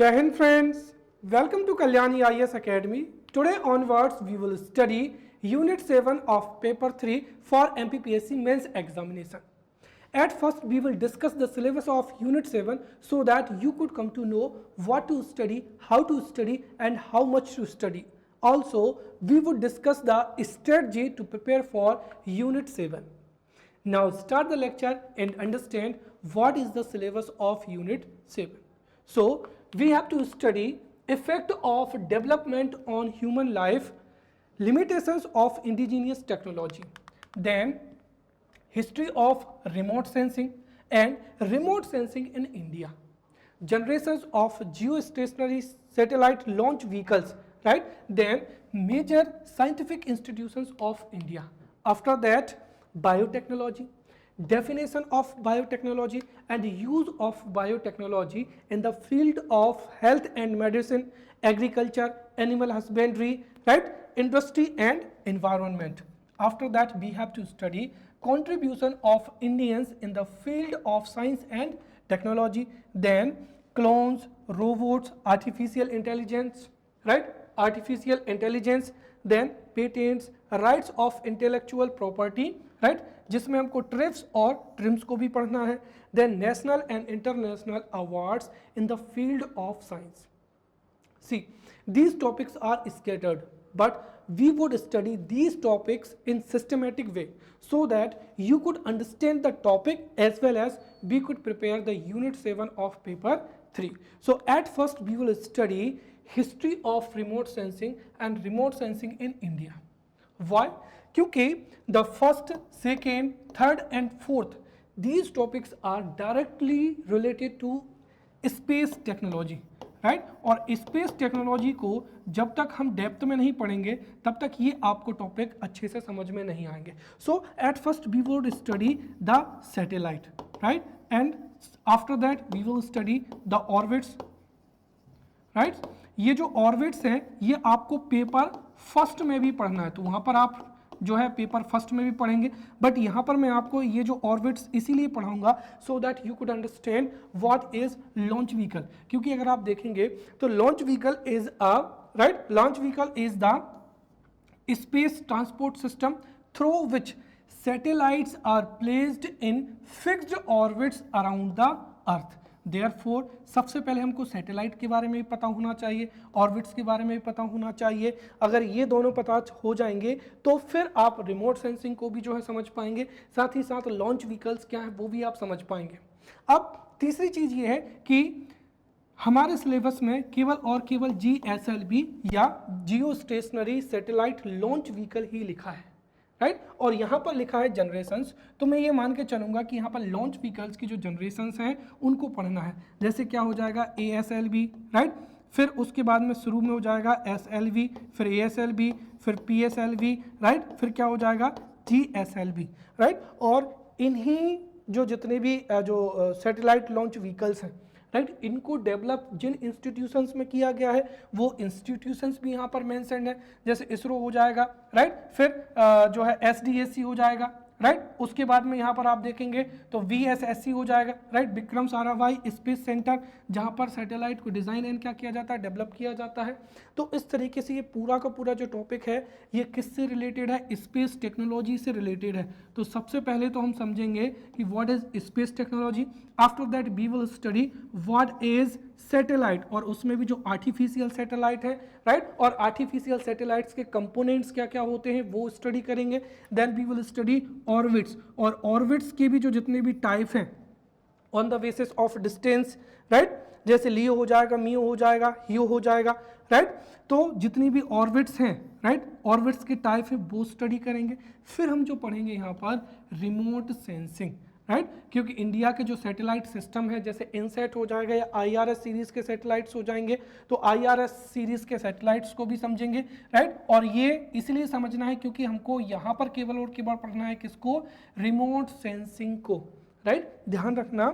Jai Hind friends, welcome to Kalyani IAS Academy. Today onwards we will study Unit 7 of Paper 3 for MPPSC Mains Examination. At first we will discuss the syllabus of Unit 7 so that you could come to know what to study, how to study and how much to study. Also we would discuss the strategy to prepare for Unit 7. Now start the lecture and understand what is the syllabus of Unit 7. So we have to study effect of development on human life, limitations of indigenous technology, then history of remote sensing and remote sensing in India, generations of geostationary satellite launch vehicles, right? Then major scientific institutions of India. After that, biotechnology, definition of biotechnology and use of biotechnology in the field of health and medicine, agriculture, animal husbandry, right, industry and environment. After that we have to study contribution of Indians in the field of science and technology, then clones, robots, artificial intelligence, right, artificial intelligence, then patents, rights of intellectual property, right, जिसमें हमको trips और TRIMS को भी पढ़ना है, then national and international awards in the field of science. See, these topics are scattered, but we would study these topics in systematic way so that you could understand the topic as well as we could prepare the Unit 7 of Paper 3. So at first we will study history of remote sensing and remote sensing in India. Why? क्योंकि the first, second, third and fourth these topics are directly related to space technology, right? और space technology को जब तक हम depth में नहीं पढ़ेंगे तब तक ये आपको टॉपिक अच्छे से समझ में नहीं आएंगे. So at first we would study the satellite, right? And after that we will study the orbits, right? ये जो ऑर्बिट्स हैं ये आपको पेपर फर्स्ट में भी पढ़ना है, तो वहाँ पर आप जो है पेपर फर्स्ट में भी पढ़ेंगे, बट यहाँ पर मैं आपको ये जो ऑर्बिट्स इसीलिए पढ़ाऊंगा so that you could understand what is launch vehicle. क्योंकि अगर आप देखेंगे तो launch vehicle is a right, launch vehicle is the space transport system through which satellites are placed in fixed orbits around the earth. Therefore, सबसे पहले हमको satellite के बारे में भी पता होना चाहिए, ऑर्बिट्स के बारे में भी पता होना चाहिए. अगर ये दोनों पता हो जाएंगे तो फिर आप रिमोट सेंसिंग को भी जो है समझ पाएंगे, साथ ही साथ लॉन्च व्हीकल्स क्या है वो भी आप समझ पाएंगे. अब तीसरी चीज़ ये है कि हमारे सिलेबस में केवल और केवल GSLV या geostationary satellite launch vehicle ही लिखा है, राइट, और यहाँ पर लिखा है जनरेशंस. तो मैं ये मान के चलूँगा कि यहाँ पर लॉन्च व्हीकल्स की जो जनरेशंस हैं उनको पढ़ना है. जैसे क्या हो जाएगा ASLV, राइट, फिर उसके बाद में शुरू में हो जाएगा SLV, फिर ASLV, फिर PSLV, राइट, फिर क्या हो जाएगा GSLV, राइट. और इन्हीं जो जितने भी जो सैटेलाइट लॉन्च व्हीकल्स हैं, राइट, इनको डेवलप जिन इंस्टीट्यूशंस में किया गया है वो इंस्टीट्यूशंस भी यहाँ पर मेंशन्ड है. जैसे इसरो हो जाएगा, राइट, फिर जो है SDSC हो जाएगा, राइट, उसके बाद में यहाँ पर आप देखेंगे तो VSSC हो जाएगा, right, Vikram Sarabhai space centre, जहाँ पर सैटेलाइट को डिज़ाइन एंड क्या किया जाता है, डेवलप किया जाता है. तो इस तरीके से ये पूरा का पूरा जो टॉपिक है ये किससे रिलेटेड है, स्पेस टेक्नोलॉजी से रिलेटेड है. तो सबसे पहले तो हम समझेंगे कि what is space technology. After that we will study what is satellite, और उसमें भी जो आर्टिफिशियल सैटेलाइट है, राइट, और आर्टिफिशियल सैटेलाइट्स के कंपोनेंट्स क्या क्या होते हैं वो स्टडी करेंगे. Then we will study orbits, और ऑर्बिट्स के भी जो जितने भी टाइप हैं on the basis of distance, right, जैसे लियो हो जाएगा, मियो हो जाएगा, हियो हो जाएगा, राइट. तो जितनी भी ऑर्बिट्स हैं, राइट, ऑर्बिट्स के टाइप है वो स्टडी करेंगे. फिर हम जो पढ़ेंगे यहाँ पर रिमोट सेंसिंग, राइट, क्योंकि इंडिया के जो सैटेलाइट सिस्टम है जैसे इनसेट हो जाएगा या IRS सीरीज़ के सैटेलाइट्स हो जाएंगे, तो IRS सीरीज़ के सैटेलाइट्स को भी समझेंगे, राइट. और ये इसलिए समझना है क्योंकि हमको यहाँ पर केवल और केवल पढ़ना है किसको, रिमोट सेंसिंग को, राइट. ध्यान रखना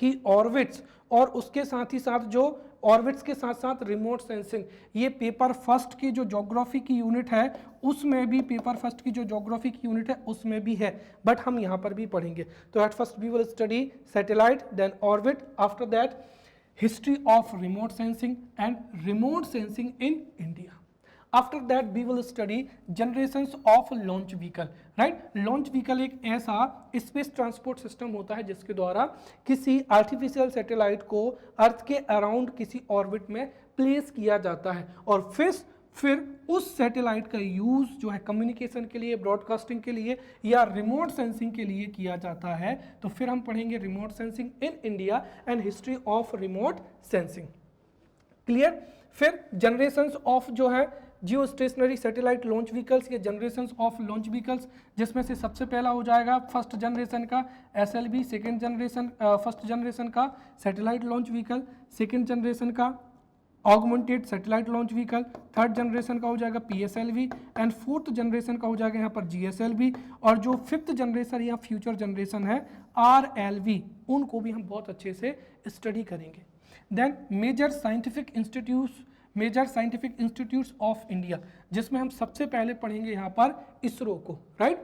कि ऑर्बिट्स और उसके साथ ही साथ जो ऑर्बिट्स के साथ साथ रिमोट सेंसिंग, ये पेपर फर्स्ट की जो ज्योग्राफी की यूनिट है उसमें भी, पेपर फर्स्ट की जो ज्योग्राफी की यूनिट है उसमें भी है, बट हम यहाँ पर भी पढ़ेंगे. तो at first we will study satellite, then orbit, after that history of remote sensing and remote sensing in India. After that we will study generations of launch vehicle, right? Launch vehicle एक ऐसा space transport system होता है जिसके द्वारा किसी artificial satellite को अर्थ के around किसी ऑर्बिट में प्लेस किया जाता है और फिर उस सैटेलाइट का यूज जो है कम्युनिकेशन के लिए, ब्रॉडकास्टिंग के लिए या रिमोट सेंसिंग के लिए किया जाता है। तो फिर हम पढ़ेंगे remote sensing in India and history of remote sensing. Clear? फिर जनरेशंस ऑफ जो है geostationary satellite launch vehicles या जनरेशंस ऑफ लॉन्च व्हीकल्स, जिसमें से सबसे पहला हो जाएगा फर्स्ट जनरेशन का SLV, second generation first generation का satellite launch vehicle, second generation का augmented satellite launch vehicle, third generation का हो जाएगा PSLV एंड फोर्थ जनरेशन का हो जाएगा यहाँ पर GSLV, और जो फिफ्थ जनरेशन या फ्यूचर जनरेशन है RLV, उनको भी हम बहुत अच्छे से स्टडी करेंगे। Then major scientific institutes of India, जिसमें हम सबसे पहले पढ़ेंगे यहाँ पर इसरो को, राइट?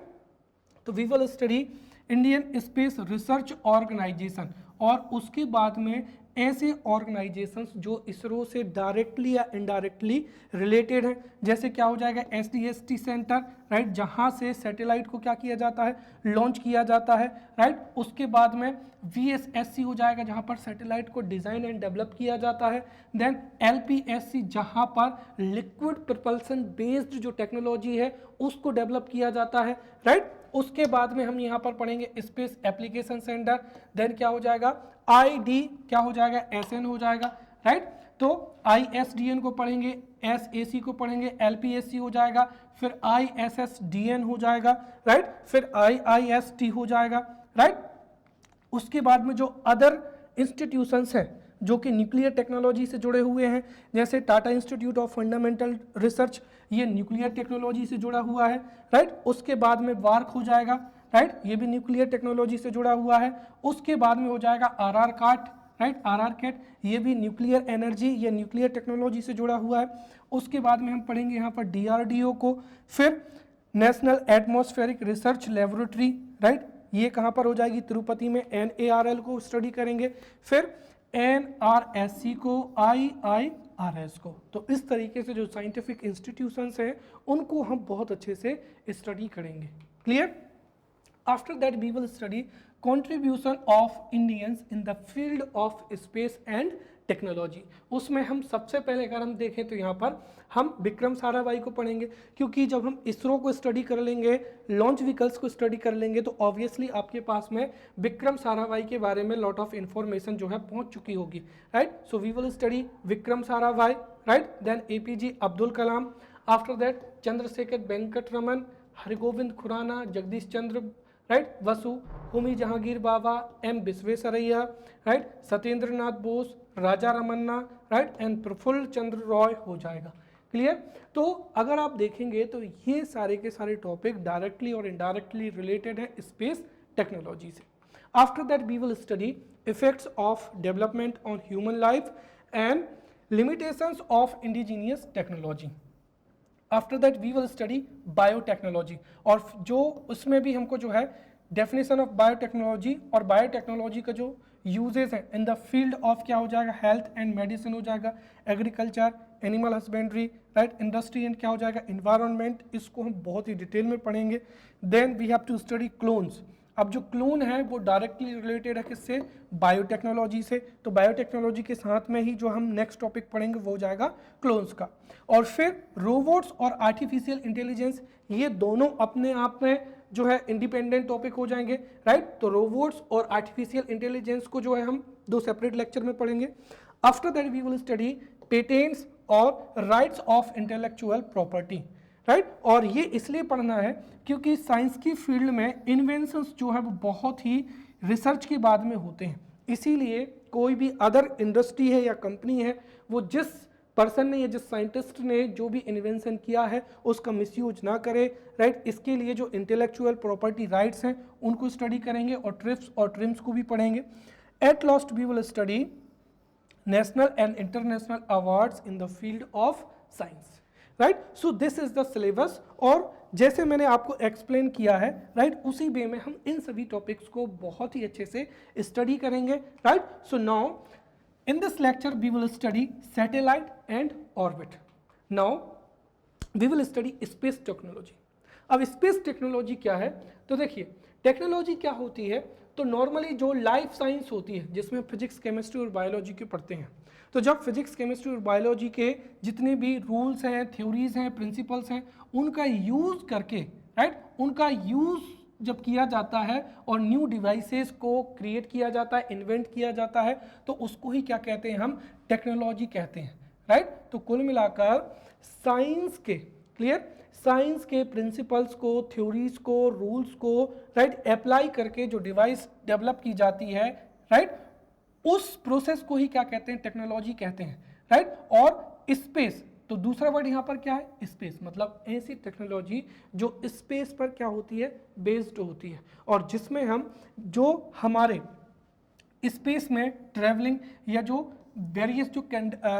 तो we will study Indian space research organisation, और उसके बाद में ऐसे ऑर्गेनाइजेशंस जो इसरो से डायरेक्टली या इनडायरेक्टली रिलेटेड हैं, जैसे क्या हो जाएगा SDST सेंटर, राइट, जहां से सैटेलाइट को क्या किया जाता है, लॉन्च किया जाता है, राइट। उसके बाद में VSSC हो जाएगा जहां पर सैटेलाइट को डिजाइन एंड डेवलप किया जाता है। देन LPSC जहां पर लिक्विड प्रपल्सन बेस्ड जो टेक्नोलॉजी है उसको डेवलप किया जाता है, राइट। उसके बाद में हम यहाँ पर पढ़ेंगे स्पेस एप्लीकेशन सेंटर। देन क्या हो जाएगा ID, क्या हो जाएगा SN हो जाएगा, राइट। तो ISDN को पढ़ेंगे, SAC को पढ़ेंगे, LPSC हो जाएगा, फिर ISSDN हो जाएगा, राइट, फिर IIST हो जाएगा, राइट। उसके बाद में जो अदर इंस्टीट्यूशंस हैं जो कि न्यूक्लियर टेक्नोलॉजी से जुड़े हुए हैं, जैसे Tata institute of fundamental research, ये न्यूक्लियर टेक्नोलॉजी से जुड़ा हुआ है, राइट। उसके बाद में वार्क हो जाएगा, राइट, ये भी न्यूक्लियर टेक्नोलॉजी से जुड़ा हुआ है। उसके बाद में हो जाएगा RR CAT, right, RR CAT, ये भी न्यूक्लियर एनर्जी या न्यूक्लियर टेक्नोलॉजी से जुड़ा हुआ है। उसके बाद में हम पढ़ेंगे यहाँ पर DRDO को, फिर national atmospheric research laboratory, right, ये कहाँ पर हो जाएगी, तिरुपति में, NARL को स्टडी करेंगे, फिर NRSC को, IIRS को। तो इस तरीके से जो साइंटिफिक इंस्टीट्यूशंस हैं उनको हम बहुत अच्छे से स्टडी करेंगे। Clear? After that we will study contribution of Indians in the field of space and technology. उसमें हम सबसे पहले अगर हम देखें तो यहाँ पर हम विक्रम साराभाई को पढ़ेंगे, क्योंकि जब हम इसरो को स्टडी कर लेंगे, लॉन्च व्हीकल्स को स्टडी कर लेंगे, तो ऑब्वियसली आपके पास में विक्रम साराभाई के बारे में लॉट ऑफ इंफॉर्मेशन जो है पहुँच चुकी होगी, right. So we will study Vikram Sarabhai, right, then APJ Abdul Kalam, after that Chandrasekhar Venkat Raman, Hargobind Khorana, Jagdish Chandra, right, Basu, Homi Jehangir Bhabha, M Visvesvaraya, right, Satyendra Nath Bose, Raja Ramanna, right, and Prafulla Chandra Ray हो जाएगा। क्लियर? तो अगर आप देखेंगे तो ये सारे के सारे टॉपिक डायरेक्टली और इनडायरेक्टली रिलेटेड है स्पेस टेक्नोलॉजी से। After that we will study effects of development on human life and limitations of indigenous technology. After that we will study biotechnology, और जो उसमें भी हमको जो है डेफिनेशन ऑफ बायोटेक्नोलॉजी और बायोटेक्नोलॉजी का जो यूजेस हैं इन द फील्ड ऑफ क्या हो जाएगा, हेल्थ एंड मेडिसिन हो जाएगा, agriculture, animal husbandry, right, industry and क्या हो जाएगा, इन्वायरमेंट, इसको हम बहुत ही डिटेल में पढ़ेंगे। Then we have to study clones. अब जो क्लोन है वो डायरेक्टली रिलेटेड है किससे, बायोटेक्नोलॉजी से। तो बायोटेक्नोलॉजी के साथ में ही जो हम नेक्स्ट टॉपिक पढ़ेंगे वो हो जाएगा क्लोन्स का। और फिर रोबोट्स और आर्टिफिशियल इंटेलिजेंस, ये दोनों अपने आप में जो है इंडिपेंडेंट टॉपिक हो जाएंगे, राइट। तो रोबोट्स और आर्टिफिशियल इंटेलिजेंस को जो है हम दो सेपरेट लेक्चर में पढ़ेंगे। After that we will study patents और rights of intellectual property, right. और ये इसलिए पढ़ना है क्योंकि साइंस की फील्ड में इन्वेंशंस जो है वो बहुत ही रिसर्च के बाद में होते हैं, इसीलिए कोई भी अदर इंडस्ट्री है या कंपनी है, वो जिस पर्सन ने या जिस साइंटिस्ट ने जो भी इन्वेंशन किया है उसका मिसयूज ना करे, राइट। इसके लिए जो इंटेलेक्चुअल प्रॉपर्टी राइट्स हैं उनको स्टडी करेंगे और ट्रिप्स और ट्रिम्स को भी पढ़ेंगे। At last we will study national and international awards in the field of science, right. So this is the syllabus, और जैसे मैंने आपको एक्सप्लेन किया है, राइट, उसी वे में हम इन सभी टॉपिक्स को बहुत ही अच्छे से स्टडी करेंगे, right. So now In this lecture we will study satellite and orbit. Now we will study space technology. अब स्पेस टेक्नोलॉजी क्या है, तो देखिए टेक्नोलॉजी क्या होती है, तो नॉर्मली जो लाइफ साइंस होती है जिसमें फिजिक्स केमिस्ट्री और बायोलॉजी के पढ़ते हैं, तो जब फिजिक्स केमिस्ट्री और बायोलॉजी के जितने भी रूल्स हैं, थ्योरीज हैं, प्रिंसिपल्स हैं, उनका यूज़ करके, राइट, उनका यूज़ जब किया जाता है और न्यू डिवाइसेस को क्रिएट किया जाता है, इन्वेंट किया जाता है, तो उसको ही क्या कहते हैं, हम टेक्नोलॉजी कहते हैं, राइट। तो कुल मिलाकर साइंस के, क्लियर, साइंस के प्रिंसिपल्स को, थ्योरीज को, रूल्स को, राइट, अप्लाई करके जो डिवाइस डेवलप की जाती है, राइट, उस प्रोसेस को ही क्या कहते हैं, टेक्नोलॉजी कहते हैं, राइट। और स्पेस, तो दूसरा वर्ड यहाँ पर क्या है, स्पेस, मतलब ऐसी टेक्नोलॉजी जो स्पेस पर क्या होती है, बेस्ड होती है, और जिसमें हम जो हमारे स्पेस में ट्रैवलिंग या जो वेरियस जो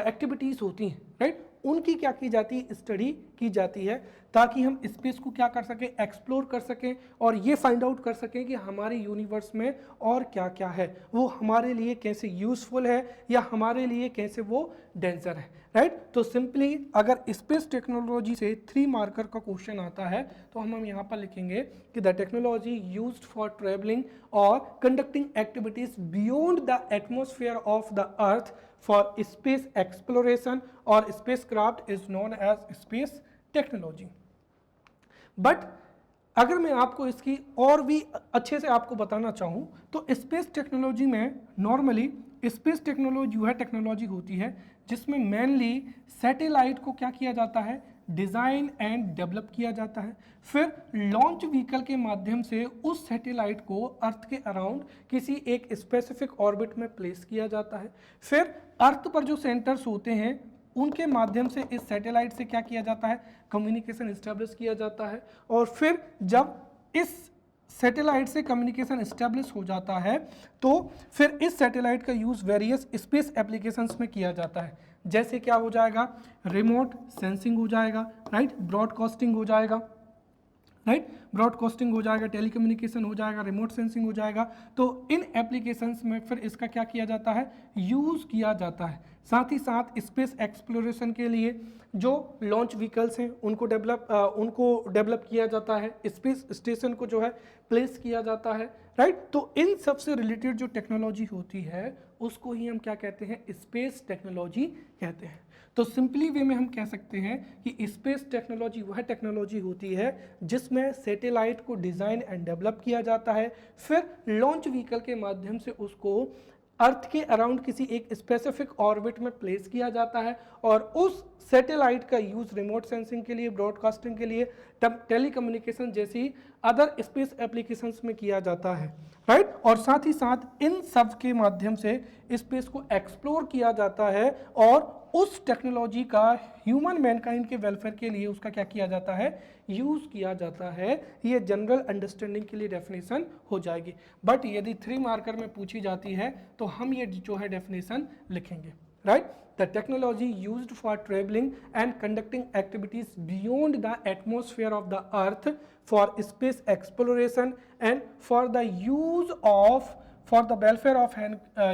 एक्टिविटीज़ होती हैं, राइट, उनकी क्या की जाती है, स्टडी की जाती है, ताकि हम स्पेस को क्या कर सकें, एक्सप्लोर कर सकें और ये फाइंड आउट कर सकें कि हमारे यूनिवर्स में और क्या क्या है, वो हमारे लिए कैसे यूज़फुल है या हमारे लिए कैसे वो डेंजर है, राइट। तो सिंपली अगर स्पेस टेक्नोलॉजी से 3 मार्कर का क्वेश्चन आता है तो हम यहाँ पर लिखेंगे कि the technology used for travelling और conducting activities beyond the atmosphere of the earth for space exploration और spacecraft is known as space technology. But अगर मैं आपको इसकी और भी अच्छे से आपको बताना चाहूँ तो स्पेस टेक्नोलॉजी में नॉर्मली स्पेस टेक्नोलॉजी वह टेक्नोलॉजी होती है जिसमें मेनली सैटेलाइट को क्या किया जाता है, डिज़ाइन एंड डेवलप किया जाता है, फिर लॉन्च व्हीकल के माध्यम से उस सैटेलाइट को अर्थ के अराउंड किसी एक स्पेसिफिक ऑर्बिट में प्लेस किया जाता है, फिर अर्थ पर जो सेंटर्स होते हैं उनके माध्यम से इस सैटेलाइट से क्या किया जाता है, कम्युनिकेशन इस्टेब्लिश किया जाता है, और फिर जब इस सैटेलाइट से कम्युनिकेशन इस्टेब्लिश हो जाता है तो फिर इस सैटेलाइट का यूज़ वेरियस स्पेस एप्लीकेशंस में किया जाता है, जैसे क्या हो जाएगा, रिमोट सेंसिंग हो जाएगा, राइट, ब्रॉडकास्टिंग हो जाएगा, राइट, ब्रॉडकास्टिंग हो जाएगा, टेलीकम्युनिकेशन हो जाएगा, रिमोट सेंसिंग हो जाएगा। तो इन एप्लीकेशंस में फिर इसका क्या किया जाता है, यूज़ किया जाता है। साथ ही साथ स्पेस एक्सप्लोरेशन के लिए जो लॉन्च व्हीकल्स हैं उनको डेवलप किया जाता है, स्पेस स्टेशन को जो है प्लेस किया जाता है, राइट। तो इन सब से रिलेटेड जो टेक्नोलॉजी होती है उसको ही हम क्या कहते हैं, स्पेस टेक्नोलॉजी कहते हैं। तो सिंपली वे में हम कह सकते हैं कि स्पेस टेक्नोलॉजी वह टेक्नोलॉजी होती है जिसमें सैटेलाइट को डिज़ाइन एंड डेवलप किया जाता है, फिर लॉन्च व्हीकल के माध्यम से उसको अर्थ के अराउंड किसी एक स्पेसिफिक ऑर्बिट में प्लेस किया जाता है और उस सैटेलाइट का यूज़ रिमोट सेंसिंग के लिए, ब्रॉडकास्टिंग के लिए, टेलीकम्युनिकेशन जैसी अदर स्पेस एप्लीकेशंस में किया जाता है, राइट। और साथ ही साथ इन सब के माध्यम से स्पेस को एक्सप्लोर किया जाता है और उस टेक्नोलॉजी का ह्यूमन मैनकाइंड के वेलफेयर के लिए उसका क्या किया जाता है, यूज़ किया जाता है। ये जनरल अंडरस्टैंडिंग के लिए डेफिनेशन हो जाएगी, बट यदि 3 मार्कर में पूछी जाती है तो हम ये जो है डेफिनेशन लिखेंगे, right. The technology used for travelling and conducting activities beyond the atmosphere of the earth for space exploration and for the use of for the welfare of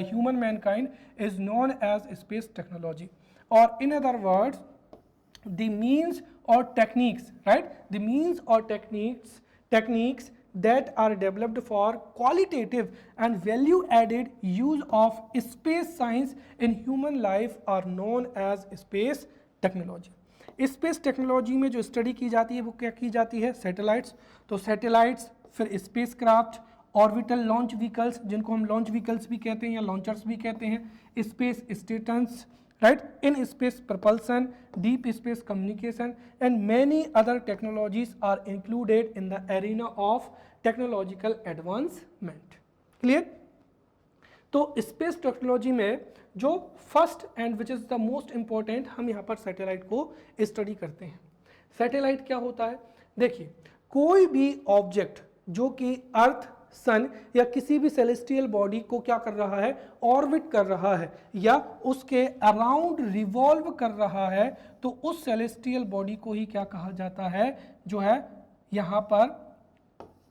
human mankind is known as space technology, or in other words the means or techniques, right, the means or techniques that are developed for qualitative and value added use of space science in human life are known as space technology. Space technology में जो study की जाती है वो क्या की जाती है, सैटेलाइट्स, तो सैटेलाइट्स, फिर स्पेसक्राफ्ट, ऑर्बिटल लॉन्च व्हीकल्स जिनको हम लॉन्च व्हीकल्स भी कहते हैं या लॉन्चर्स भी कहते हैं, space stations, right, in space propulsion, deep space communication and many other technologies are included in the arena of technological advancement. Clear. तो स्पेस टेक्नोलॉजी में जो first and which is the most important, हम यहाँ पर satellite को study करते हैं। Satellite क्या होता है, देखिए कोई भी ऑब्जेक्ट जो कि अर्थ, सन या किसी भी सेलेस्टियल बॉडी को क्या कर रहा है, ऑर्बिट कर रहा है या उसके अराउंड रिवॉल्व कर रहा है, तो उस सेलेस्टियल बॉडी को ही क्या कहा जाता है, जो है यहाँ पर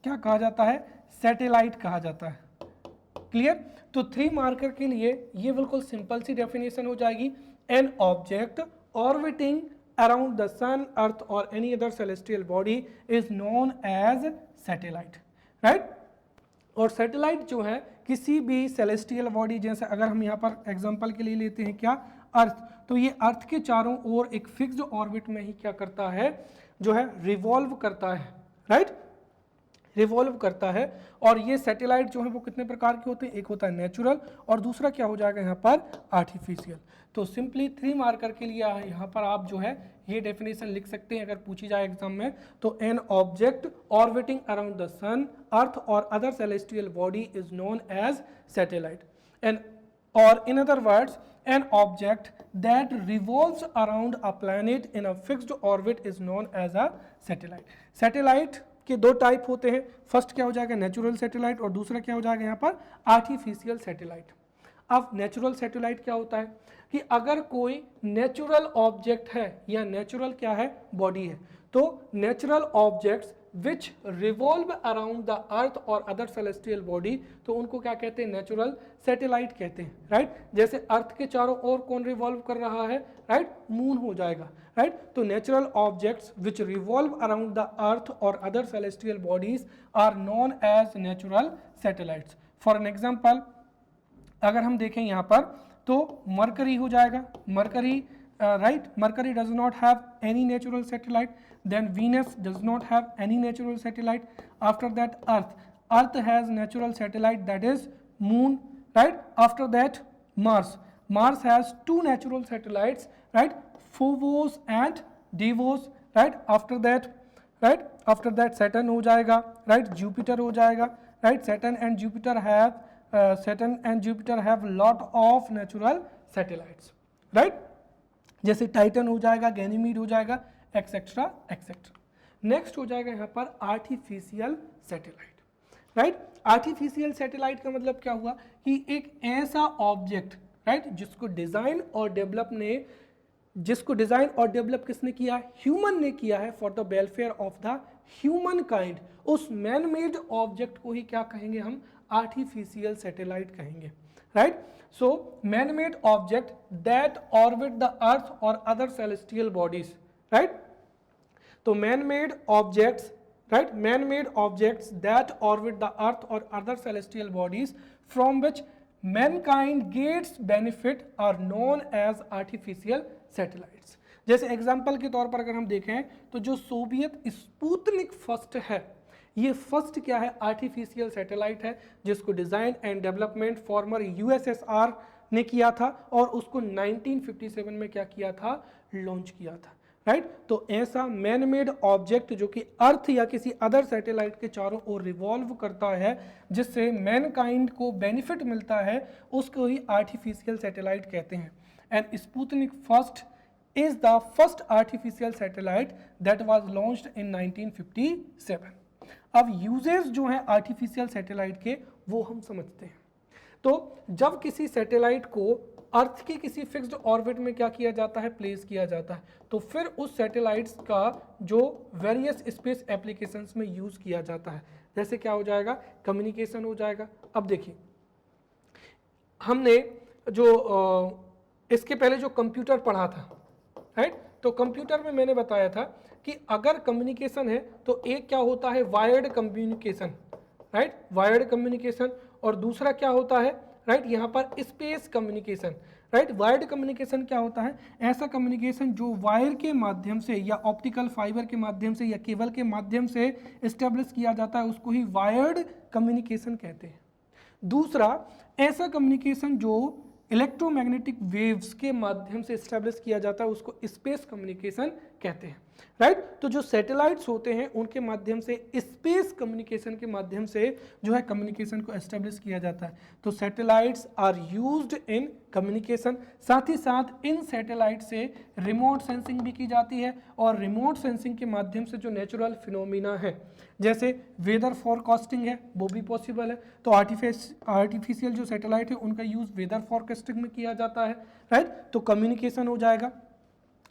क्या कहा जाता है, सैटेलाइट कहा जाता है। क्लियर? तो 3 मार्कर के लिए ये बिल्कुल सिंपल सी डेफिनेशन हो जाएगी, an object orbiting around the sun, earth और any other celestial body is known as satellite, right? और सैटेलाइट जो है किसी भी सेलेस्टियल बॉडी, जैसे अगर हम यहाँ पर एग्जांपल के लिए लेते हैं क्या, अर्थ, तो ये अर्थ के चारों ओर एक फिक्स्ड ऑर्बिट में ही क्या करता है, जो है रिवॉल्व करता है, राइट? रिवॉल्व करता है। और ये सैटेलाइट जो है वो कितने प्रकार के होते हैं, एक होता है नेचुरल और दूसरा क्या हो जाएगा यहाँ पर आर्टिफिशियल। तो सिंपली 3 मार्कर के लिए यहाँ पर आप जो है ये डेफिनेशन लिख सकते हैं अगर पूछी जाए एग्जाम में, तो an object orbiting around the sun, earth और other celestial body is known as satellite. And और in other words, an object that revolves around a planet in a fixed orbit is known as a satellite. Satellite के 2 type होते हैं, first क्या हो जाएगा natural satellite और दूसरा क्या हो जाएगा यहाँ पर आर्टिफिशियल सैटेलाइट। अब नेचुरल सैटेलाइट क्या होता है कि अगर कोई नेचुरल ऑब्जेक्ट है या नेचुरल क्या है बॉडी है, तो natural objects which revolve around the earth और अदर सेलेस्टियल बॉडी, तो उनको क्या कहते हैं, नेचुरल सैटेलाइट कहते हैं, राइट? जैसे अर्थ के चारों ओर कौन रिवॉल्व कर रहा है, राइट? मून हो जाएगा, राइट? तो natural objects which revolve around the earth और other celestial bodies are known as natural satellites. For an example अगर हम देखें यहाँ पर तो मरकरी हो जाएगा, Mercury, right? Mercury does not have any natural satellite, then Venus does not have any natural satellite. After that Earth has natural satellite, that is Moon, right? After that Mars has 2 natural satellites, right? Phobos and Deimos, right? After that Saturn हो जाएगा, right? Jupiter हो जाएगा, right? Saturn and Jupiter have lot of natural satellites, right? जैसे Titan हो जाएगा, Ganymede हो जाएगा, etcetera etcetera. Next हो जाएगा यहाँ पर artificial satellite, right? Artificial satellite का मतलब क्या हुआ कि एक ऐसा ऑब्जेक्ट, राइट, जिसको डिजाइन और डेवलप किसने किया, ह्यूमन ने किया है, for the welfare of the human kind, उस मैन मेड ऑब्जेक्ट को ही क्या कहेंगे हम, आर्टिफिशियल सैटेलाइट कहेंगे, right? So man made object that orbit the earth और अदर सेलेस्टियल बॉडीज, right? तो man-made objects, right? Man-made objects that orbit the earth or other celestial bodies from which mankind gets benefit are known as artificial satellites. जैसे example के तौर पर अगर हम देखें तो जो सोवियत स्पुतनिक फर्स्ट है, ये फर्स्ट क्या है, आर्टिफिशियल सैटेलाइट है, जिसको design and development farmer USSR ने किया था और उसको 1957 में क्या किया था, लॉन्च किया था, राइट? तो ऐसा मैन मेड ऑब्जेक्ट जो कि अर्थ या किसी अदर सैटेलाइट के चारों ओर रिवॉल्व करता है, जिससे मैनकाइंड को बेनिफिट मिलता है, उसको ही आर्टिफिशियल सैटेलाइट कहते हैं। And Sputnik first is the first artificial satellite that was launched in 1957। अब यूजेस जो हैं आर्टिफिशियल सैटेलाइट के वो हम समझते हैं। तो जब किसी सैटेलाइट को अर्थ की किसी फिक्स्ड ऑर्बिट में क्या किया जाता है, प्लेस किया जाता है, तो फिर उस सैटेलाइट्स का जो वेरियस स्पेस एप्लीकेशंस में यूज़ किया जाता है, जैसे क्या हो जाएगा, कम्युनिकेशन हो जाएगा। अब देखिए हमने जो इसके पहले जो कंप्यूटर पढ़ा था, राइट? तो कंप्यूटर में मैंने बताया था कि अगर कम्युनिकेशन है तो एक क्या होता है, wired communication, right? Wired communication, और दूसरा क्या होता है, राइट, यहाँ पर space communication, right? Wired communication क्या होता है, ऐसा कम्युनिकेशन जो वायर के माध्यम से या ऑप्टिकल फाइबर के माध्यम से या केबल के माध्यम से इस्टेब्लिश किया जाता है, उसको ही वायर्ड कम्युनिकेशन कहते हैं। दूसरा ऐसा कम्युनिकेशन जो इलेक्ट्रोमैग्नेटिक वेव्स के माध्यम से इस्टेब्लिश किया जाता है, उसको स्पेस कम्युनिकेशन कहते हैं, राइट? तो जो सैटेलाइट्स होते हैं उनके माध्यम से स्पेस कम्युनिकेशन के माध्यम से जो है कम्युनिकेशन को एस्टेब्लिश किया जाता है। तो satellites are used in communication. साथ ही साथ इन सैटेलाइट से रिमोट सेंसिंग भी की जाती है, और रिमोट सेंसिंग के माध्यम से जो नेचुरल फिनोमिना है, जैसे वेदर फोरकास्टिंग है, वो भी पॉसिबल है। तो आर्टिफिशियल जो सैटेलाइट है उनका यूज़ वेदर फोरकास्टिंग में किया जाता है, राइट? तो कम्युनिकेशन हो जाएगा।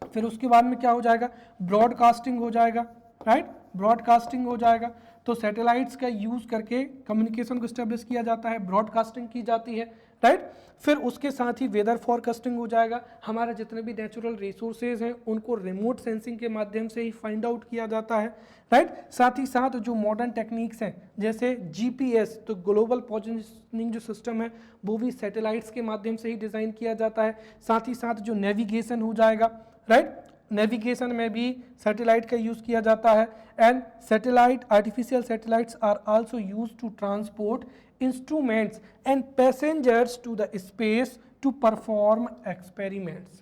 फिर उसके बाद में क्या हो जाएगा, ब्रॉडकास्टिंग हो जाएगा, राइट? ब्रॉडकास्टिंग हो जाएगा। तो सैटेलाइट्स का यूज़ करके कम्युनिकेशन को स्टेब्लिश किया जाता है, ब्रॉडकास्टिंग की जाती है, राइट। फिर उसके साथ ही वेदर फोरकास्टिंग हो जाएगा, हमारे जितने भी नेचुरल रिसोर्सेज हैं उनको रिमोट सेंसिंग के माध्यम से ही फाइंड आउट किया जाता है, राइट। साथ ही साथ जो मॉडर्न टेक्निक्स हैं जैसे जीपीएस, तो ग्लोबल पोजिशनिंग जो सिस्टम है वो भी सैटेलाइट्स के माध्यम से ही डिज़ाइन किया जाता है। साथ ही साथ जो नेविगेशन हो जाएगा, राइट, नेविगेशन में भी सैटेलाइट का यूज़ किया जाता है। And satellite, artificial satellites are also used to transport instruments and passengers to the space to perform experiments.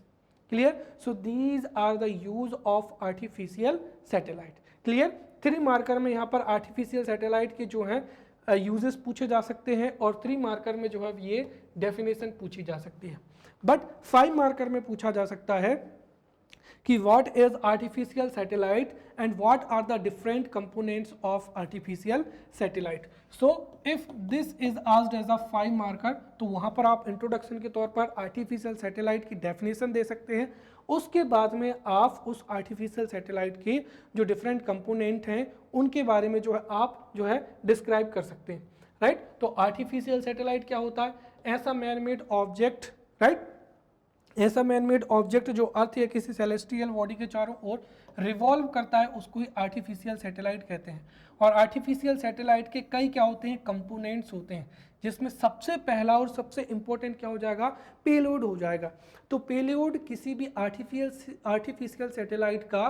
Clear? So these are the use of artificial satellite. Clear? 3 marker में यहाँ पर artificial satellite के जो हैं uses पूछे जा सकते हैं और 3 मार्कर में जो है ये definition पूछी जा सकती है। बट 5 मार्कर में पूछा जा सकता है कि what is artificial satellite and what are the different components of artificial satellite. So if this is asked as a 5 marker तो वहाँ पर आप इंट्रोडक्शन के तौर पर artificial satellite की definition दे सकते हैं। उसके बाद में आप उस artificial satellite के जो different component हैं उनके बारे में जो है आप जो है डिस्क्राइब कर सकते हैं, राइट। तो artificial satellite क्या होता है? ऐसा man made object, राइट, ऐसा मैनमेड ऑब्जेक्ट जो अर्थ या किसी सेलेस्टियल बॉडी के चारों ओर रिवॉल्व करता है उसको ही आर्टिफिशियल सैटेलाइट कहते हैं। और आर्टिफिशियल सैटेलाइट के कई क्या होते हैं, कंपोनेंट्स होते हैं, जिसमें सबसे पहला और सबसे इंपॉर्टेंट क्या हो जाएगा, पेलोड हो जाएगा। तो पेलोड किसी भी आर्टिफिशियल सैटेलाइट का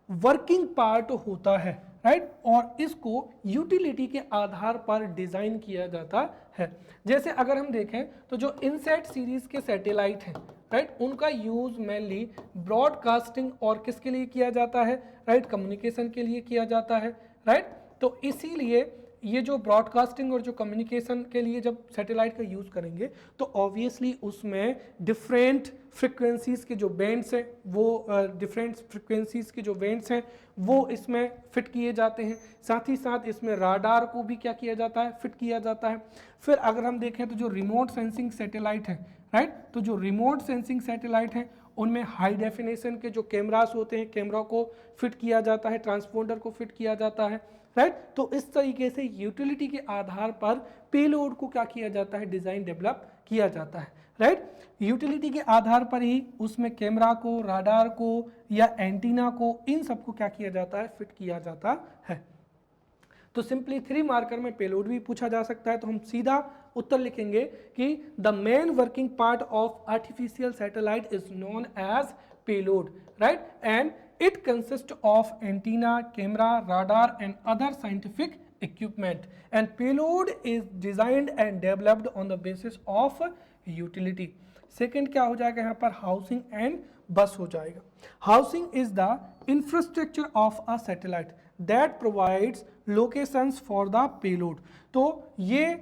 वर्किंग पार्ट होता है, राइट, और इसको यूटिलिटी के आधार पर डिज़ाइन किया जाता है। जैसे अगर हम देखें तो जो इनसैट सीरीज के सैटेलाइट हैं, राइट, उनका यूज़ मेनली ब्रॉडकास्टिंग और किसके लिए किया जाता है, राइट, कम्युनिकेशन के लिए किया जाता है, राइट। तो इसीलिए ये जो ब्रॉडकास्टिंग और जो कम्युनिकेशन के लिए जब सैटेलाइट का यूज़ करेंगे तो ऑब्वियसली उसमें डिफरेंट फ्रिक्वेंसीज़ के जो बैंड्स हैं वो डिफरेंट फ्रिक्वेंसीज़ के जो बैंड्स हैं वो इसमें फिट किए जाते हैं। साथ ही साथ इसमें राडार को भी क्या किया जाता है, फिट किया जाता है। फिर अगर हम देखें तो जो रिमोट सेंसिंग सैटेलाइट है, राइट, तो जो रिमोट सेंसिंग सैटेलाइट हैं उनमें हाई डेफिनेशन के जो कैमरास होते हैं, कैमरा को फिट किया जाता है, ट्रांसपोंडर को फिट किया जाता है, राइट। तो इस तरीके से यूटिलिटी के आधार पर पेलोड को क्या किया जाता है, डिज़ाइन डेवलप किया जाता है, राइट। यूटिलिटी के आधार पर ही उसमें कैमरा को, राडार को या एंटीना को, इन सबको क्या किया जाता है, फिट किया जाता है। तो सिंपली 3 मार्कर में पेलोड भी पूछा जा सकता है। तो हम सीधा उत्तर लिखेंगे कि the main working part of artificial satellite is known as payload, right, and it consists of antenna, camera, radar and other scientific equipment, and payload is designed and developed on the basis of utility. Second क्या हो जाएगा यहाँ पर, housing and bus हो जाएगा। Housing is the infrastructure of a satellite that provides locations for the payload. तो ये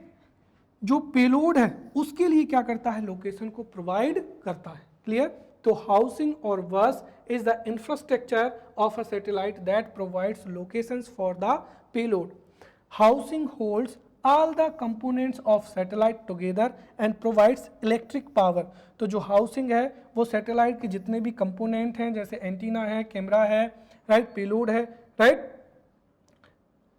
जो पेलोड है उसके लिए क्या करता है, लोकेशन को प्रोवाइड करता है। क्लियर? तो हाउसिंग और बस is the infrastructure of a satellite that provides locations for the payload. Housing holds all the components of satellite together and provides electric power. तो जो हाउसिंग है वो सैटेलाइट के जितने भी कंपोनेंट हैं, जैसे एंटीना है, कैमरा है, राइट, पेलोड है, राइट,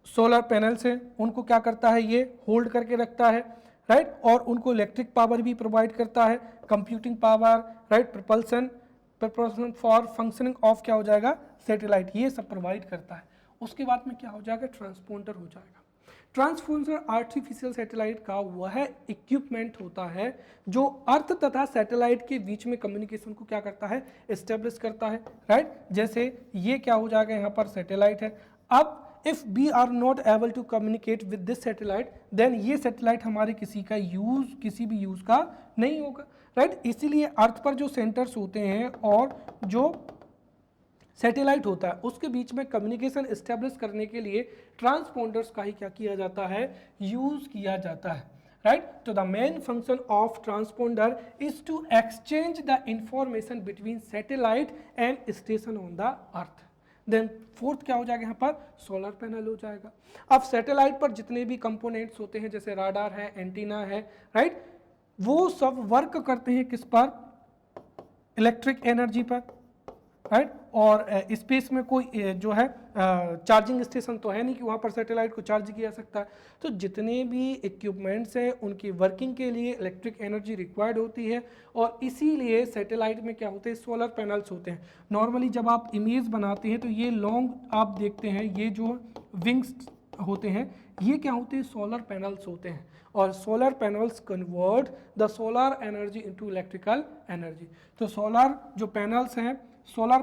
सोलर पैनल्स हैं, उनको क्या करता है, ये होल्ड करके रखता है, राइट, और उनको इलेक्ट्रिक पावर भी प्रोवाइड करता है, computing power, right, propulsion for functioning of क्या हो जाएगा, सैटेलाइट, ये सब प्रोवाइड करता है। उसके बाद में क्या हो जाएगा, ट्रांसपोंडर हो जाएगा। ट्रांसपोंडर आर्टिफिशियल सैटेलाइट का वह इक्विपमेंट होता है जो अर्थ तथा सैटेलाइट के बीच में कम्युनिकेशन को क्या करता है, एस्टेब्लिश करता है, राइट। जैसे ये क्या हो जाएगा, यहाँ पर सैटेलाइट है। अब if we are not able to communicate with this satellite then ये सैटेलाइट हमारे किसी भी यूज का नहीं होगा, राइट। इसीलिए अर्थ पर जो सेंटर्स होते हैं और जो सैटेलाइट होता है उसके बीच में कम्युनिकेशन एस्टेब्लिश करने के लिए ट्रांसपोंडर्स का ही क्या किया जाता है, यूज किया जाता है, राइट। तो the main function of transponder is to exchange the information between satellite and station on the earth. Then fourth क्या हो जाएगा, यहाँ पर सोलर पैनल हो जाएगा। अब सैटेलाइट पर जितने भी कंपोनेंट्स होते हैं जैसे राडार है, एंटीना है, राइट, वो सब वर्क करते हैं किस पर, इलेक्ट्रिक एनर्जी पर, राइट, और स्पेस में कोई जो है चार्जिंग स्टेशन तो है नहीं कि वहाँ पर सैटेलाइट को चार्ज किया जा सकता है। तो जितने भी इक्विपमेंट्स हैं उनकी वर्किंग के लिए इलेक्ट्रिक एनर्जी रिक्वायर्ड होती है, और इसीलिए सैटेलाइट में क्या होते हैं, सोलर पैनल्स होते हैं। नॉर्मली जब आप इमेज बनाते हैं तो ये लॉन्ग आप देखते हैं, ये जो विंग्स होते हैं ये क्या होते हैं, सोलर पैनल्स होते हैं, और solar panels convert the solar energy into electrical energy. तो सोलर जो पैनल्स हैं, solar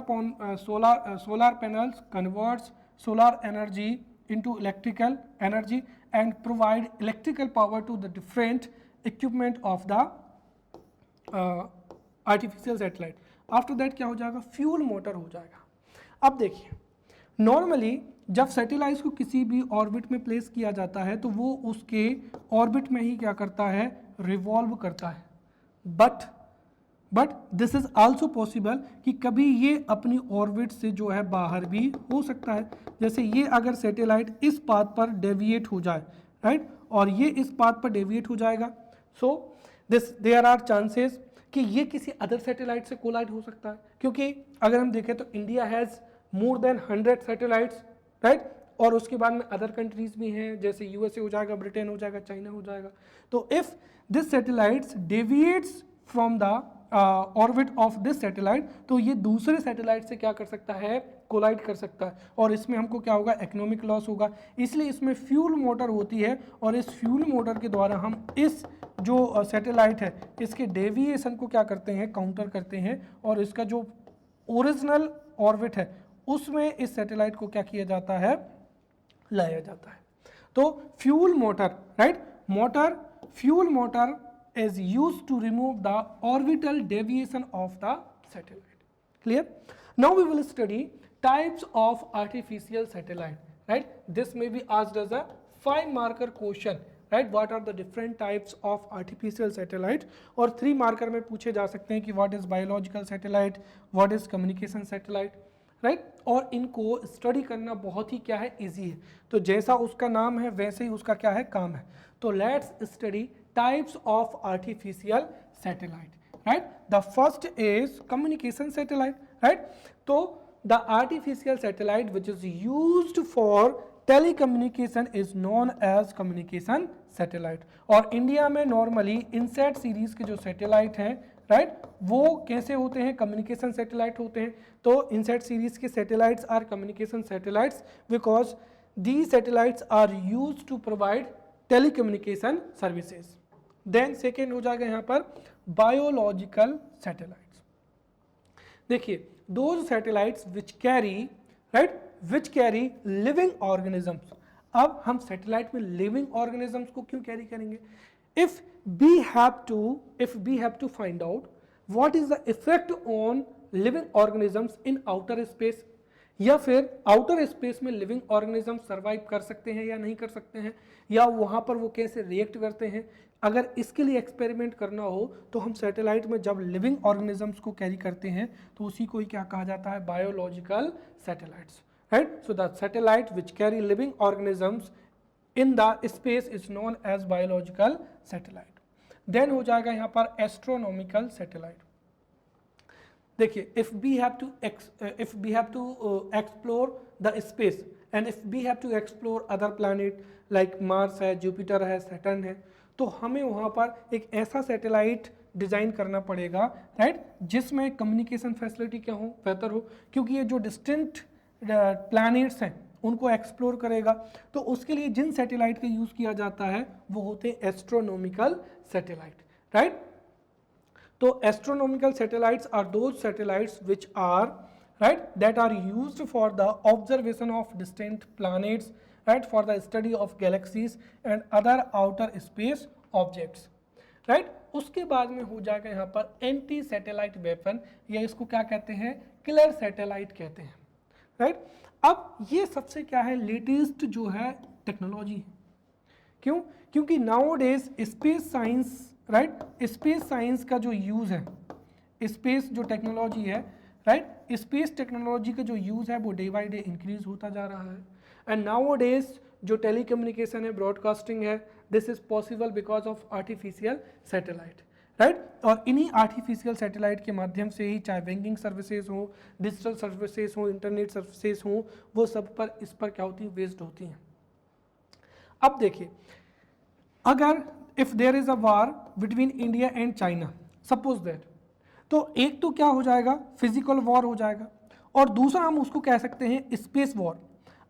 panels converts solar energy into electrical energy and provide electrical power to the different equipment of the artificial satellite. After that क्या हो जाएगा, fuel motor हो जाएगा। अब देखिए नॉर्मली जब सैटेलाइट को किसी भी ऑर्बिट में प्लेस किया जाता है तो वो उसके ऑर्बिट में ही क्या करता है, रिवॉल्व करता है। But this is also possible कि कभी ये अपनी ऑर्बिट से जो है बाहर भी हो सकता है। जैसे ये अगर सैटेलाइट इस पाथ पर डेविएट हो जाए, राइट, और ये इस पाथ पर डेविएट हो जाएगा, सो देयर आर चांसेस कि ये किसी अदर सैटेलाइट से कोलाइड हो सकता है। क्योंकि अगर हम देखें तो India has more than 100 satellites, right, और उसके बाद में अदर कंट्रीज भी हैं, जैसे यूएसए हो जाएगा, ब्रिटेन हो जाएगा, चाइना हो जाएगा। तो if this satellites deviates from the orbit of this satellite, तो ये दूसरे सैटेलाइट से क्या कर सकता है, कोलाइड कर सकता है, और इसमें हमको क्या होगा, इकोनॉमिक लॉस होगा। इसलिए इसमें फ्यूल मोटर होती है, और इस फ्यूल मोटर के द्वारा हम इस जो सैटेलाइट है इसके डेविएशन को क्या करते हैं, काउंटर करते हैं, और इसका जो ओरिजिनल ऑर्बिट है उसमें इस सैटेलाइट को क्या किया जाता है, लाया जाता है। तो fuel motor, right, fuel motor is used to remove the orbital deviation of the satellite. Clear? Now we will study types of artificial satellite, right? This may be asked as a 5-marker question, right? What are the different types of artificial satellite? और 3 marker में पूछे जा सकते हैं कि what is biological satellite, what is communication satellite, right? और इनको study करना बहुत ही क्या है, इजी है। तो जैसा उसका नाम है वैसे ही उसका क्या है, काम है। तो let's study types of artificial satellite, right? The first is communication satellite, right? So the artificial satellite which is used for telecommunication is known as communication satellite। और इंडिया में नॉर्मली इनसैट सीरीज के जो satellite हैं, right, वो कैसे होते हैं, communication satellite होते हैं। तो इनसैट सीरीज के satellites are communication satellites because these satellites are used to provide telecommunication services। देन सेकेंड हो जाएगा यहाँ पर बायोलॉजिकल सैटेलाइट्स। देखिए those satellites which carry, right, which carry living organisms. अब हम सैटेलाइट में लिविंग ऑर्गेनिजम्स को क्यों कैरी करेंगे, if we have to find out what is the effect on living organisms in outer space, या फिर outer space में living organism survive कर सकते हैं या नहीं कर सकते हैं, या वहाँ पर वो कैसे रिएक्ट करते हैं। अगर इसके लिए एक्सपेरिमेंट करना हो तो हम सैटेलाइट में जब लिविंग ऑर्गेनिजम्स को कैरी करते हैं तो उसी को ही क्या कहा जाता है, biological satellites, right. So the satellite which carry living organisms in the space is known as biological satellite. Then हो जाएगा यहाँ पर एस्ट्रोनॉमिकल सैटेलाइट। देखिए if we have to explore the space and if we have to explore other planet like Mars है, Jupiter है, Saturn है, तो हमें वहाँ पर एक ऐसा सैटेलाइट डिज़ाइन करना पड़ेगा, राइट, जिसमें कम्युनिकेशन फैसिलिटी क्या हो, बेहतर हो, क्योंकि ये जो डिस्टेंट प्लैनेट्स हैं उनको एक्सप्लोर करेगा। तो उसके लिए जिन सैटेलाइट का यूज़ किया जाता है वो होते हैं astronomical satellite, right. So astronomical satellites are those satellites which are, right, that are used for the observation of distant planets, right, for the study of galaxies and other outer space objects, right। उसके बाद में हो जाएगा यहाँ पर anti satellite weapon, या इसको क्या कहते हैं, किलर सैटेलाइट कहते हैं, राइट। अब ये सबसे क्या है, लेटेस्ट जो है टेक्नोलॉजी है। क्यों? क्योंकि now days space science, right, space science का जो यूज़ है, स्पेस जो टेक्नोलॉजी है, राइट, स्पेस टेक्नोलॉजी का जो यूज़ है वो डे बाई डे इंक्रीज होता जा रहा है। एंड नाउ डेज जो टेलीकम्युनिकेशन है, ब्रॉडकास्टिंग है, this is possible because of artificial satellite, right. और इन्हीं आर्टिफिशियल सैटेलाइट के माध्यम से ही चाहे बैंकिंग सर्विसेज हो, डिजिटल सर्विसेज हो, इंटरनेट सर्विसेज हो, वो सब पर इस पर क्या होती है, बेस्ड होती हैं। अब देखिए, अगर if there is a war between India and China, suppose that, तो एक तो क्या हो जाएगा, फिजिकल वॉर हो जाएगा, और दूसरा हम उसको कह सकते हैं स्पेस वॉर।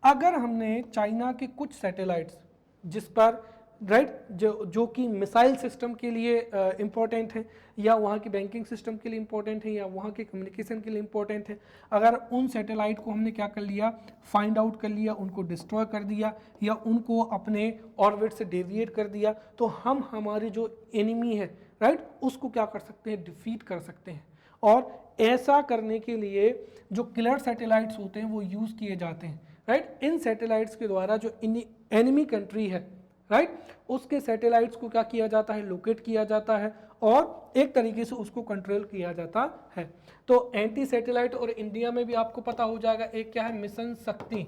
अगर हमने चाइना के कुछ सैटेलाइट्स जिस पर राइट जो कि मिसाइल सिस्टम के लिए इम्पोर्टेंट हैं, या वहाँ की बैंकिंग सिस्टम के लिए इम्पोर्टेंट है, या वहाँ के कम्युनिकेशन के लिए इम्पोर्टेंट है, अगर उन सैटेलाइट को हमने क्या कर लिया, फाइंड आउट कर लिया, उनको डिस्ट्रॉय कर दिया, या उनको अपने ऑर्बिट से डेविएट कर दिया, तो हम हमारे जो एनिमी है राइट उसको क्या कर सकते हैं, डिफीट कर सकते हैं। और ऐसा करने के लिए जो किलर सैटेलाइट्स होते हैं वो यूज़ किए जाते हैं, राइट। इन सैटेलाइट्स के द्वारा जो एनिमी कंट्री है राइट उसके सैटेलाइट्स को क्या किया जाता है, लोकेट किया जाता है, और एक तरीके से उसको कंट्रोल किया जाता है। तो एंटी सैटेलाइट, और इंडिया में भी आपको पता हो जाएगा, एक क्या है, मिशन शक्ति,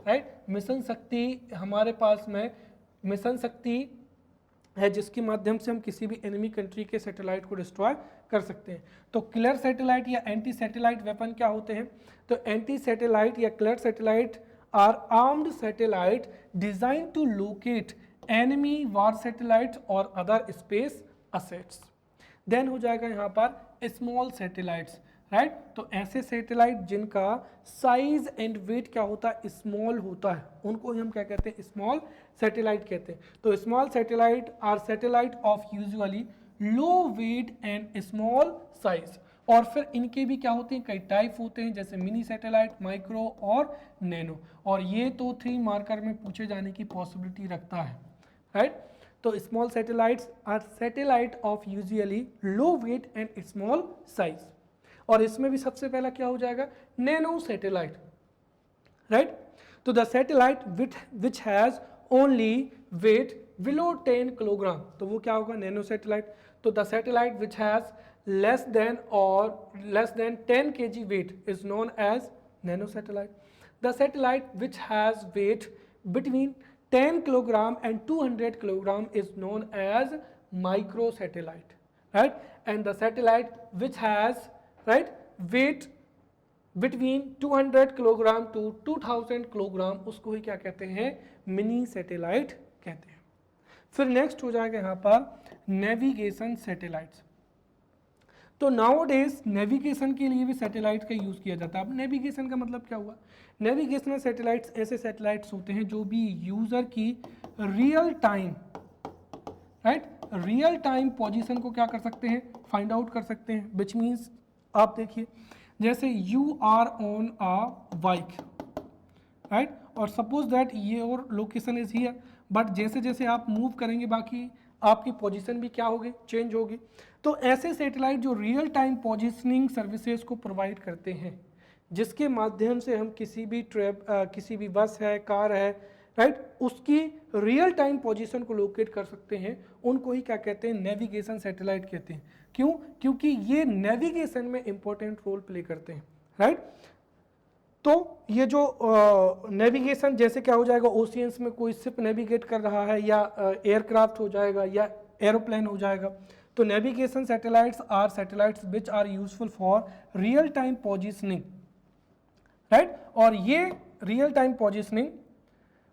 राइट। मिशन शक्ति हमारे पास में मिशन शक्ति है, जिसके माध्यम से हम किसी भी एनिमी कंट्री के सैटेलाइट को डिस्ट्रॉय कर सकते हैं। तो किलर सैटेलाइट या एंटी सैटेलाइट वेपन क्या होते हैं, तो एंटी सैटेलाइट या killer satellite are armed satellite design to locate enemy war satellites और अदर स्पेस assets। देन हो जाएगा यहाँ पर स्मॉल सैटेलाइट्स, राइट। तो ऐसे सैटेलाइट जिनका साइज एंड वेट क्या होता है, स्मॉल होता है, उनको हम क्या कहते हैं, स्मॉल सैटेलाइट कहते हैं। तो small satellite are satellite of usually low weight and small size. और फिर इनके भी क्या होते हैं, कई टाइप होते हैं, जैसे मिनी सैटेलाइट, माइक्रो और नैनो, और ये तो 3 मार्कर में पूछे जाने की पॉसिबिलिटी रखता है, राइट। तो small satellites are satellite of usually low weight and small size. और इसमें भी सबसे पहला क्या हो जाएगा, नैनो सैटेलाइट, राइट। तो the satellite which has only weight below 10 kilogram, तो वो क्या होगा, नैनो सैटेलाइट। तो the satellite which has less than 10 kg weight is known as nano satellite. The satellite which has weight between 10 kilogram and 200 kilogram is known as micro satellite, right. And the satellite which has right weight between 200 kilogram to 2000 kilogram उसको ही क्या कहते हैं, mini satellite कहते हैं। फिर next हो जाएगा यहाँ पर नेविगेशन सैटेलाइट्स। तो नाउअडेज नेविगेशन के लिए भी सैटेलाइट का यूज़ किया जाता है। अब नेविगेशन का मतलब क्या हुआ, नेविगेशनल सैटेलाइट्स ऐसे सैटेलाइट्स होते हैं जो भी यूज़र की real time real time position को क्या कर सकते हैं, फाइंड आउट कर सकते हैं। विच मीन्स आप देखिए, जैसे you are on a bike, right, और suppose that your location is here, but जैसे जैसे आप मूव करेंगे बाकी आपकी पोजीशन भी क्या होगी, चेंज होगी। तो ऐसे सैटेलाइट जो रियल टाइम पोजीशनिंग सर्विसेज को प्रोवाइड करते हैं, जिसके माध्यम से हम किसी भी बस है, कार है, राइट, उसकी रियल टाइम पोजीशन को लोकेट कर सकते हैं, उनको ही क्या कहते हैं, नेविगेशन सैटेलाइट कहते हैं। क्यों, क्योंकि ये नेविगेशन में इंपॉर्टेंट रोल प्ले करते हैं, राइट। तो ये जो नेविगेशन, जैसे क्या हो जाएगा, ओशियंस में कोई शिप नेविगेट कर रहा है, या एयरक्राफ्ट हो जाएगा, या एरोप्लेन हो जाएगा। तो navigation satellites are satellites which are useful for real time positioning, right. और ये रियल टाइम पोजीशनिंग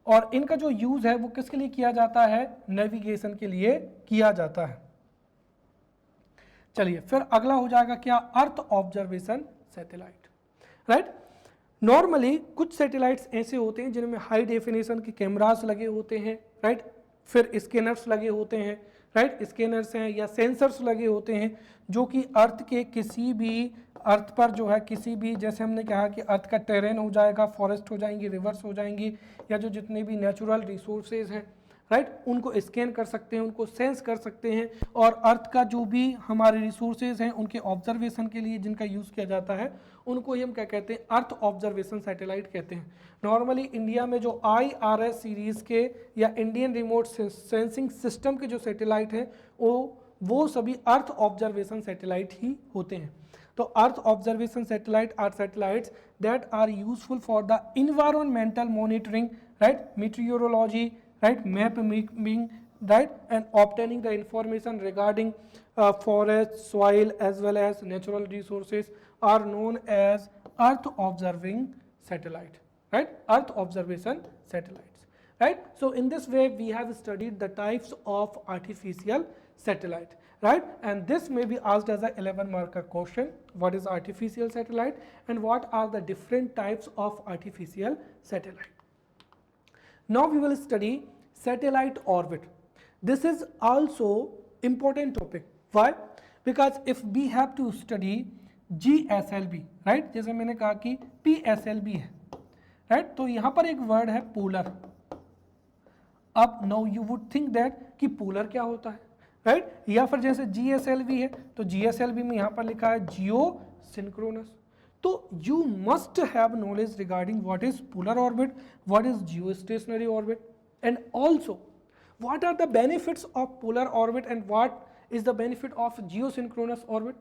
और इनका जो यूज है वो किसके लिए किया जाता है, नेविगेशन के लिए किया जाता है। चलिए फिर अगला हो जाएगा क्या, अर्थ ऑब्जर्वेशन सैटेलाइट, राइट। नॉर्मली कुछ सैटेलाइट्स ऐसे होते हैं जिनमें हाई डेफिनेशन के कैमरास लगे होते हैं, राइट, फिर स्कैनर्स लगे होते हैं, राइट, स्कैनर्स हैं या सेंसर्स लगे होते हैं, जो कि अर्थ के किसी भी अर्थ पर जो है किसी भी, जैसे हमने कहा कि अर्थ का टेरेन हो जाएगा, फॉरेस्ट हो जाएंगी, रिवर्स हो जाएंगी, या जो जितने भी नेचुरल रिसोर्सेज हैं, राइट, उनको स्कैन कर सकते हैं, उनको सेंस कर सकते हैं, और अर्थ का जो भी हमारे रिसोर्सेज हैं उनके ऑब्जर्वेशन के लिए जिनका यूज़ किया जाता है, उनको ही हम क्या कहते हैं, अर्थ ऑब्जर्वेशन सैटेलाइट कहते हैं। नॉर्मली इंडिया में जो IRS सीरीज़ के या इंडियन रिमोट सेंसिंग सिस्टम के जो सैटेलाइट हैं वो सभी अर्थ ऑब्जर्वेशन सैटेलाइट ही होते हैं। तो earth observation satellite are satellites that are useful for the environmental monitoring, right, meteorology, right, map making, right, and obtaining the information regarding forest, soil as well as natural resources are known as earth observing satellite, right, earth observation satellites, right. So in this way we have studied the types of artificial satellite, right, and this may be asked as a 11 marker question. What is artificial satellite and what are the different types of artificial satellite? Now we will study satellite orbit. This is also important topic. Why? Because if we have to study GSLV, right, जैसे मैंने कहा कि PSLV है, right, तो यहाँ पर एक word है पोलर. अब now you would think that कि पोलर क्या होता है, राइट, या फिर जैसे GSLV है तो GSLV में यहाँ पर लिखा है जियो सिंक्रोनस. तो you must have knowledge regarding what is polar orbit, what is geostationary orbit, and also what are the benefits of polar orbit and what is the benefit of geosynchronous orbit.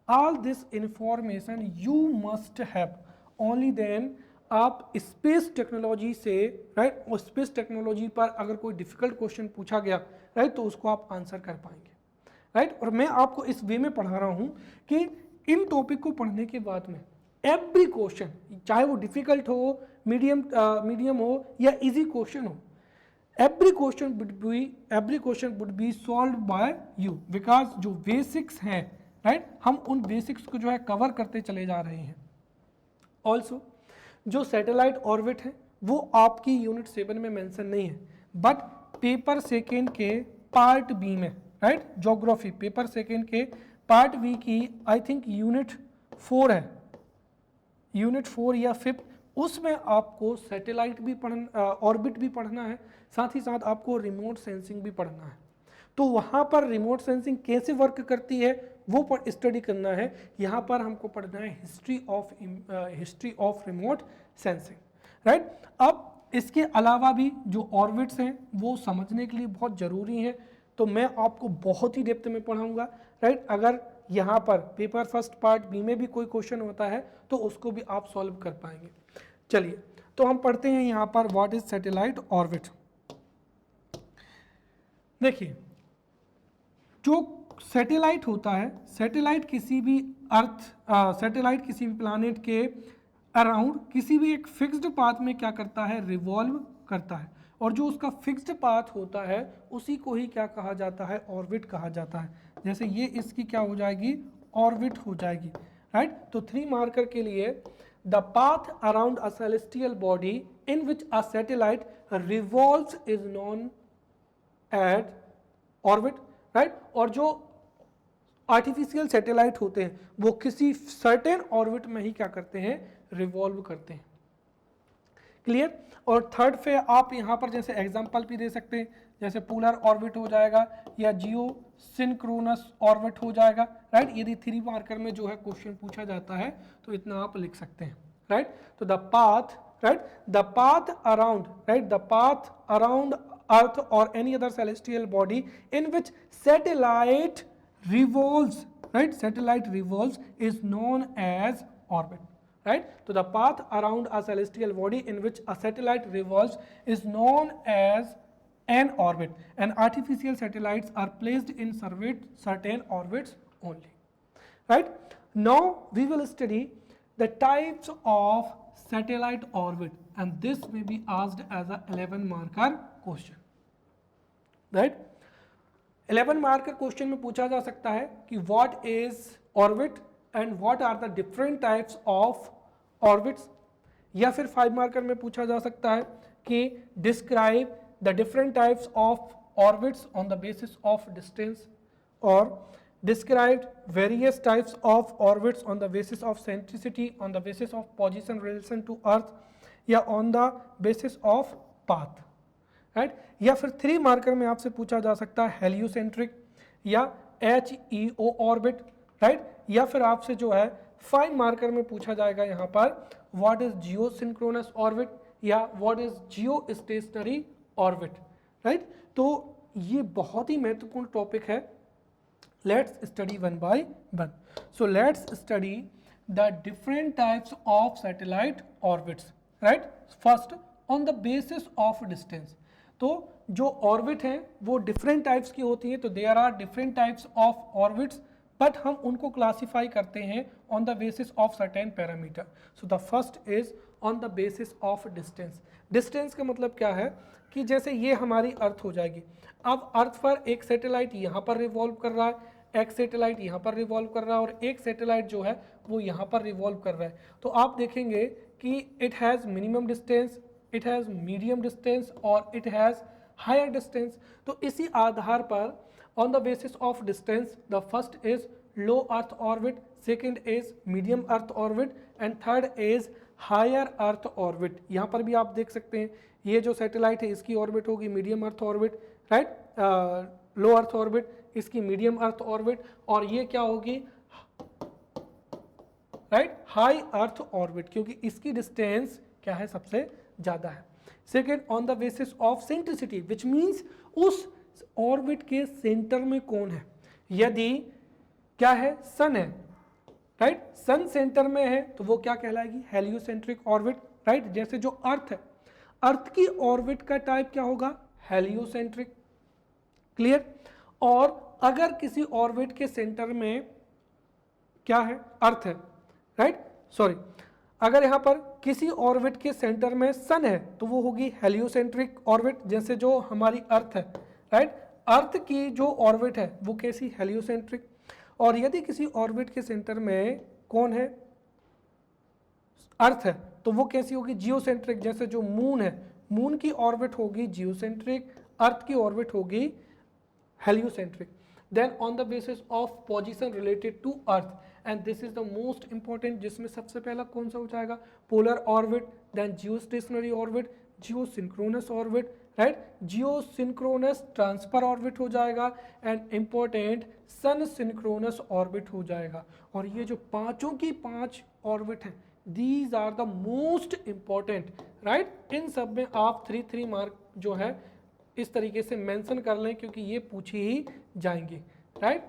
All this information you must have, only then आप space technology से, right, और space technology पर अगर कोई difficult question पूछा गया, right, तो उसको आप आंसर कर पाएंगे, राइट. और मैं आपको इस वे में पढ़ा रहा हूँ कि इन टॉपिक को पढ़ने के बाद में एवरी क्वेश्चन, चाहे वो डिफिकल्ट हो, मीडियम हो या इजी क्वेश्चन हो, every question would be solved by you, because जो बेसिक्स हैं, राइट, हम उन बेसिक्स को जो है कवर करते चले जा रहे हैं. ऑल्सो जो सैटेलाइट ऑर्बिट है वो आपकी यूनिट 7 में मेंशन नहीं है, बट पेपर सेकेंड के पार्ट बी में, राइट, ज्योग्राफी पेपर सेकेंड के पार्ट बी की आई थिंक यूनिट 4 है, यूनिट 4 या 5, उसमें आपको सैटेलाइट भी पढ़ना, ऑर्बिट भी पढ़ना है, साथ ही साथ आपको रिमोट सेंसिंग भी पढ़ना है. तो वहाँ पर रिमोट सेंसिंग कैसे वर्क करती है वो पर स्टडी करना है. यहाँ पर हमको पढ़ना है history of remote sensing, right. अब इसके अलावा भी जो ऑर्बिट्स हैं वो समझने के लिए बहुत ज़रूरी है, तो मैं आपको बहुत ही डेप्थ में पढ़ाऊँगा, राइट. अगर यहाँ पर पेपर फर्स्ट पार्ट बी में भी कोई क्वेश्चन होता है तो उसको भी आप सॉल्व कर पाएंगे. चलिए तो हम पढ़ते हैं यहाँ पर व्हाट इज सैटेलाइट ऑर्बिट. देखिए जो सैटेलाइट होता है, सैटेलाइट किसी भी सैटेलाइट किसी भी प्लैनेट के अराउंड किसी भी एक फिक्स्ड पाथ में क्या करता है, रिवॉल्व करता है, और जो उसका फिक्स्ड पाथ होता है उसी को ही क्या कहा जाता है, ऑर्बिट कहा जाता है. जैसे ये इसकी क्या हो जाएगी, ऑर्बिट हो जाएगी, राइट. तो 3 मार्कर के लिए the path around a celestial body in which a satellite revolves is known as orbit, right. और जो आर्टिफिशियल सैटेलाइट होते हैं वो किसी सर्टेन ऑर्बिट में ही क्या करते हैं, रिवॉल्व करते हैं. क्लियर. और थर्ड पे आप यहाँ पर जैसे एग्जांपल भी दे सकते हैं, जैसे पोलर ऑर्बिट हो जाएगा या जियो सिंक्रोनस ऑर्बिट हो जाएगा, राइट. यदि 3 मार्कर में जो है क्वेश्चन पूछा जाता है तो इतना आप लिख सकते हैं, राइट. तो the path, right, the path around, right, the path around earth और any other celestial body in which satellite revolves, right, satellite revolves is known as orbit, right. So the path around a celestial body in which a satellite revolves is known as an orbit, and artificial satellites are placed in certain orbits only, right. Now we will study the types of satellite orbit, and this may be asked as a 11 marker question, right. 11 marker question में पूछा जा सकता है कि what is orbit and what are the different types of orbits, या फिर 5 marker में पूछा जा सकता है कि describe the different types of orbits on the basis of distance, और describe various types of orbits on the basis of eccentricity, on the basis of position relation to earth, या on the basis of path, right. या फिर 3 marker में आपसे पूछा जा सकता है हेलियोसेंट्रिक या HEO ऑर्बिट, राइट. या फिर आपसे जो है 5 मार्कर में पूछा जाएगा यहाँ पर what is geosynchronous orbit या what is geostationary orbit, right. तो ये बहुत ही महत्वपूर्ण टॉपिक है. Let's study one by one. So let's study the different types of satellite orbits, right. First on the basis of distance. तो जो orbit हैं वो डिफरेंट टाइप्स की होती हैं, तो there are different types of orbits, but हम उनको क्लासीफाई करते हैं on the basis of certain parameter. So the first is on the basis of distance. Distance का मतलब क्या है कि जैसे ये हमारी अर्थ हो जाएगी, अब अर्थ पर एक सैटेलाइट यहाँ पर रिवॉल्व कर रहा है, एक सैटेलाइट यहाँ पर रिवॉल्व कर रहा है और एक सैटेलाइट जो है वो यहाँ पर रिवॉल्व कर रहा है. तो आप देखेंगे कि it has minimum distance, it has medium distance और इट हैज़ हायर डिस्टेंस. तो इसी आधार पर on the basis of distance, the first is low earth orbit, second is medium earth orbit and third is higher earth orbit. यहाँ पर भी आप देख सकते हैं ये जो सैटेलाइट है इसकी ऑर्बिट होगी medium earth orbit, right, low earth orbit, इसकी मीडियम अर्थ ऑर्बिट, और ये क्या होगी, राइट, हाई अर्थ ऑर्बिट, क्योंकि इसकी डिस्टेंस क्या है, सबसे ज़्यादा है. Second, on the basis of centricity, which means उस ऑर्बिट के सेंटर में कौन है. यदि क्या है, सन है, राइट, सन सेंटर में है तो वो क्या कहलाएगी, हेलियोसेंट्रिक ऑर्बिट, राइट. जैसे जो अर्थ है, अर्थ की ऑर्बिट का टाइप क्या होगा, हेलियोसेंट्रिक, क्लियर. और अगर किसी ऑर्बिट के सेंटर में क्या है, अर्थ है, राइट, सॉरी, अगर यहाँ पर किसी ऑर्बिट के सेंटर में सन है तो वो होगी हेलियोसेंट्रिक ऑर्बिट, जैसे जो हमारी अर्थ है, राइट. अर्थ की जो ऑर्बिट है वो कैसी, हेलियोसेंट्रिक. और यदि किसी ऑर्बिट के सेंटर में कौन है, अर्थ है, तो वो कैसी होगी, जियोसेंट्रिक. जैसे जो मून है, मून की ऑर्बिट होगी जियोसेंट्रिक, अर्थ की ऑर्बिट होगी heliocentric. Then on the basis of position related to earth, and this is the most important, जिसमें सबसे पहला कौन सा हो जाएगा, polar orbit, then geostationary orbit, geosynchronous orbit, right, geosynchronous transfer orbit हो जाएगा, and important sun synchronous orbit हो जाएगा. और ये जो पांचों की पांच ऑर्बिट हैं, these are the most important, right. इन सब में आप 3 मार्क जो है इस तरीके से मेंशन कर लें, क्योंकि ये पूछी ही जाएंगे, right.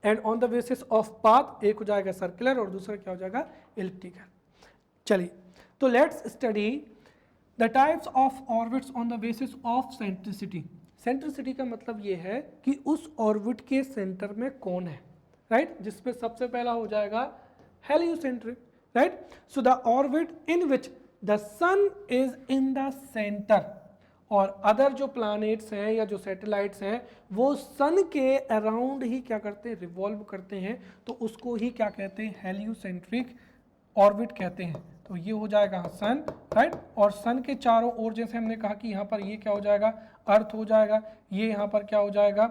And on the basis of path, एक हो जाएगा सर्कुलर और दूसरा क्या हो जाएगा, एलिप्टिकल. चलिए, तो let's study the types of orbits on the basis of centricity. Centricity का मतलब ये है कि उस ऑर्बिट के सेंटर में कौन है, राइट, जिसमें सबसे पहला हो जाएगा heliocentric, right. So the orbit in which the sun is in the centre और अदर जो प्लैनेट्स हैं या जो सैटेलाइट्स हैं वो सन के अराउंड ही क्या करते हैं, रिवॉल्व करते हैं, तो उसको ही क्या कहते हैं, हेलियोसेंट्रिक ऑर्बिट कहते हैं. तो ये हो जाएगा सन, राइट. और सन के चारों ओर, जैसे हमने कहा कि यहाँ पर ये क्या हो जाएगा, अर्थ हो जाएगा, ये यहाँ पर क्या हो जाएगा,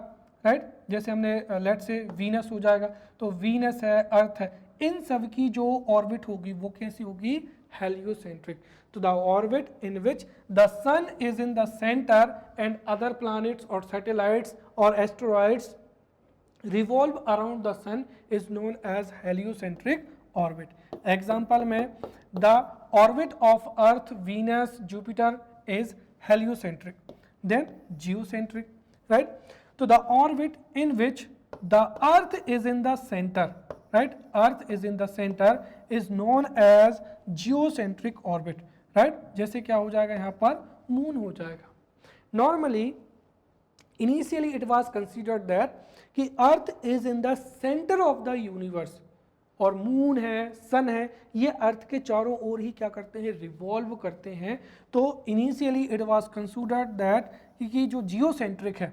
राइट, जैसे हमने लेट से वीनस हो जाएगा, तो वीनस है, अर्थ है, इन सब की जो ऑर्बिट होगी वो कैसी होगी, heliocentric. To the orbit in which the sun is in the center and other planets or satellites or asteroids revolve around the sun is known as heliocentric orbit. Example में the orbit of Earth, Venus, Jupiter is heliocentric. Then geocentric, right? So the orbit in which the Earth is in the center, right? Earth is in the center is known as geocentric orbit, right? जैसे क्या हो जाएगा, यहाँ पर moon हो जाएगा. Normally, initially it was considered that कि अर्थ is in the centre of the universe और मून है, सन है, ये अर्थ के चारों ओर ही क्या करते हैं, रिवॉल्व करते हैं. तो initially it was considered that कि जो जियोसेंट्रिक है,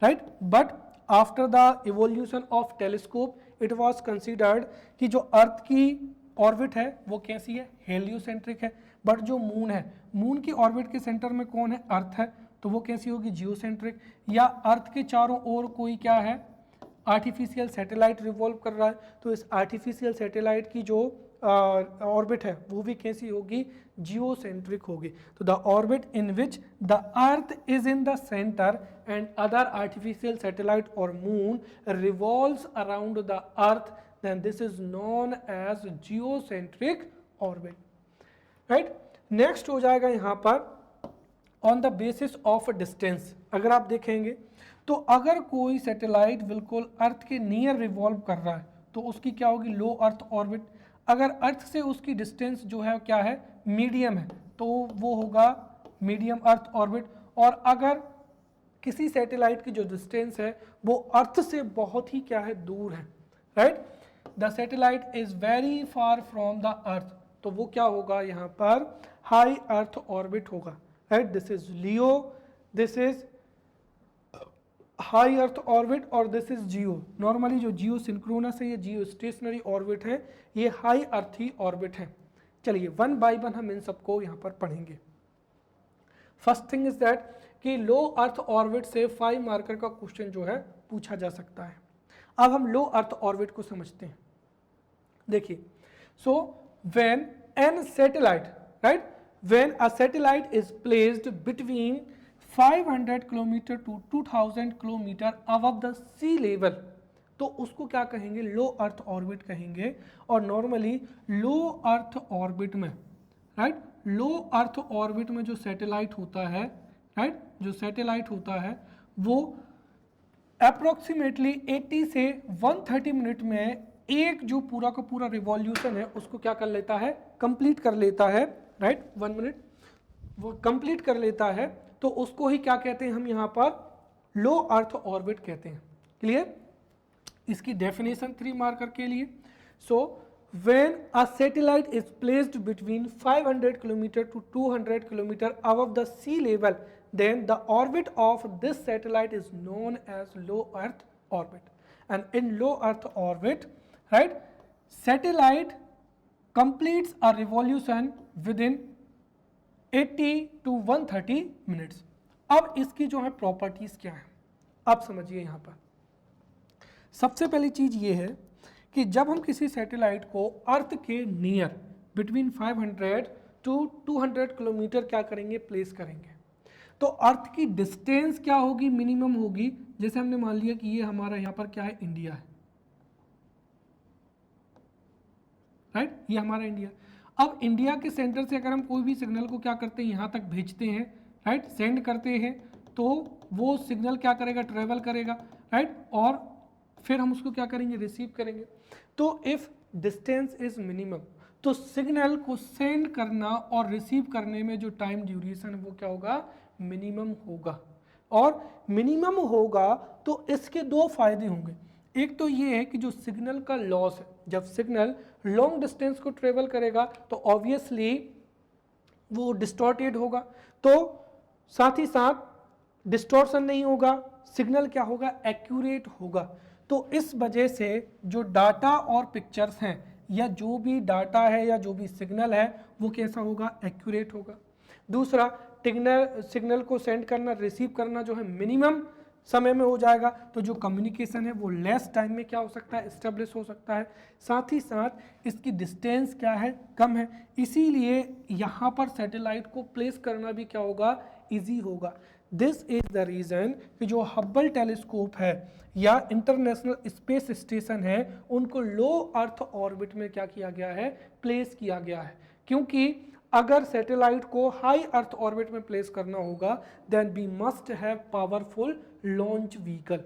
right, but after the evolution of telescope it was considered कि जो अर्थ की ऑर्बिट है वो कैसी है, हेलियोसेंट्रिक है. बट जो मून है, मून की ऑर्बिट के सेंटर में कौन है, अर्थ है, तो वो कैसी होगी, जियोसेंट्रिक. या अर्थ के चारों ओर कोई क्या है, आर्टिफिशियल सैटेलाइट रिवॉल्व कर रहा है, तो इस आर्टिफिशियल सैटेलाइट की जो ऑर्बिट है वो भी कैसी होगी, जियोसेंट्रिक होगी. तो the orbit in which the earth is in the centre and other artificial satellite और moon revolves around the earth, then this is known as geocentric orbit, right. next हो जाएगा यहाँ पर on the basis of distance. अगर आप देखेंगे तो अगर कोई सैटेलाइट बिल्कुल अर्थ के नियर रिवॉल्व कर रहा है तो उसकी क्या होगी, लो अर्थ ऑर्बिट. अगर अर्थ से उसकी डिस्टेंस जो है क्या है, मीडियम है, तो वो होगा मीडियम अर्थ ऑर्बिट. और अगर किसी सैटेलाइट की जो डिस्टेंस है वो अर्थ से बहुत ही क्या है, दूर है, right, the satellite is very far from the earth, तो वो क्या होगा, यहाँ पर हाई अर्थ ऑर्बिट होगा, right, this is Leo, this is high earth orbit और दिस इज जियो। नॉर्मली जो जियो सिंक्रोनस है, ये जियो स्टेशनरी ऑर्बिट है, ये हाई अर्थी ऑर्बिट है। चलिए वन बाय वन हम इन सबको यहाँ पर पढ़ेंगे। फर्स्ट थिंग इज दैट कि लो अर्थ ऑर्बिट से 5 मार्कर का क्वेश्चन जो है पूछा जा सकता है। अब हम लो अर्थ ऑर्बिट को समझते हैं। देखिए, so when an satellite, right, when a satellite is placed between 500 kilometre to 2000 kilometre above the sea level, तो उसको क्या कहेंगे, लो अर्थ ऑर्बिट कहेंगे। और नॉर्मली लो अर्थ ऑर्बिट में, राइट, लो अर्थ ऑर्बिट में जो सैटेलाइट होता है, राइट, जो सैटेलाइट होता है वो अप्रोक्सीमेटली 80 से 130 मिनट में एक जो पूरा का पूरा रिवॉल्यूशन है उसको क्या कर लेता है, कंप्लीट कर लेता है, राइट, 1 मिनट वो कंप्लीट कर लेता है, तो उसको ही क्या कहते हैं हम यहाँ पर लो अर्थ ऑर्बिट कहते हैं। क्लियर? इसकी डेफिनेशन 3 मार्कर के लिए, सो when a satellite is placed between 500 km to 200 km above the sea level, then the orbit of this satellite is known as low earth orbit. And in low earth orbit, right, satellite completes a revolution within 80 to 130 minutes. अब इसकी जो है properties क्या है, आप समझिए। यहाँ पर सबसे पहली चीज ये है कि जब हम किसी सैटेलाइट को अर्थ के नियर बिटवीन 500 टू 200 किलोमीटर क्या करेंगे, प्लेस करेंगे, तो अर्थ की डिस्टेंस क्या होगी, मिनिमम होगी। जैसे हमने मान लिया कि ये हमारा यहाँ पर क्या है, इंडिया है, राइट, ये हमारा इंडिया। अब इंडिया के सेंटर से अगर हम कोई भी सिग्नल को क्या करते हैं, यहाँ तक भेजते हैं, राइट, सेंड करते हैं, तो वो सिग्नल क्या करेगा, ट्रेवल करेगा, राइट, और फिर हम उसको क्या करेंगे, रिसीव करेंगे। तो इफ डिस्टेंस इज मिनिमम, तो सिग्नल को सेंड करना और रिसीव करने में जो टाइम ड्यूरेशन है वो क्या होगा, मिनिमम होगा। और मिनिमम होगा तो इसके 2 फायदे होंगे। एक तो ये है कि जो सिग्नल का लॉस है, जब सिग्नल लॉन्ग डिस्टेंस को ट्रेवल करेगा तो ऑब्वियसली वो डिस्टॉर्टेड होगा, तो साथ ही साथ डिस्टॉर्शन नहीं होगा, सिग्नल क्या होगा, एक्यूरेट होगा। तो इस वजह से जो डाटा और पिक्चर्स हैं, या जो भी डाटा है या जो भी सिग्नल है वो कैसा होगा, एक्यूरेट होगा। दूसरा, सिग्नल को सेंड करना, रिसीव करना जो है मिनिमम समय में हो जाएगा, तो जो कम्युनिकेशन है वो लेस टाइम में क्या हो सकता है, एस्टेब्लिश हो सकता है। साथ ही साथ इसकी डिस्टेंस क्या है, कम है, इसीलिए यहाँ पर सैटेलाइट को प्लेस करना भी क्या होगा, इजी होगा। दिस इज द रीज़न कि जो हब्बल टेलीस्कोप है या इंटरनेशनल स्पेस स्टेशन है, उनको लो अर्थ ऑर्बिट में क्या किया गया है, प्लेस किया गया है। क्योंकि अगर सैटेलाइट को हाई अर्थ ऑर्बिट में प्लेस करना होगा, then we must have powerful launch vehicle,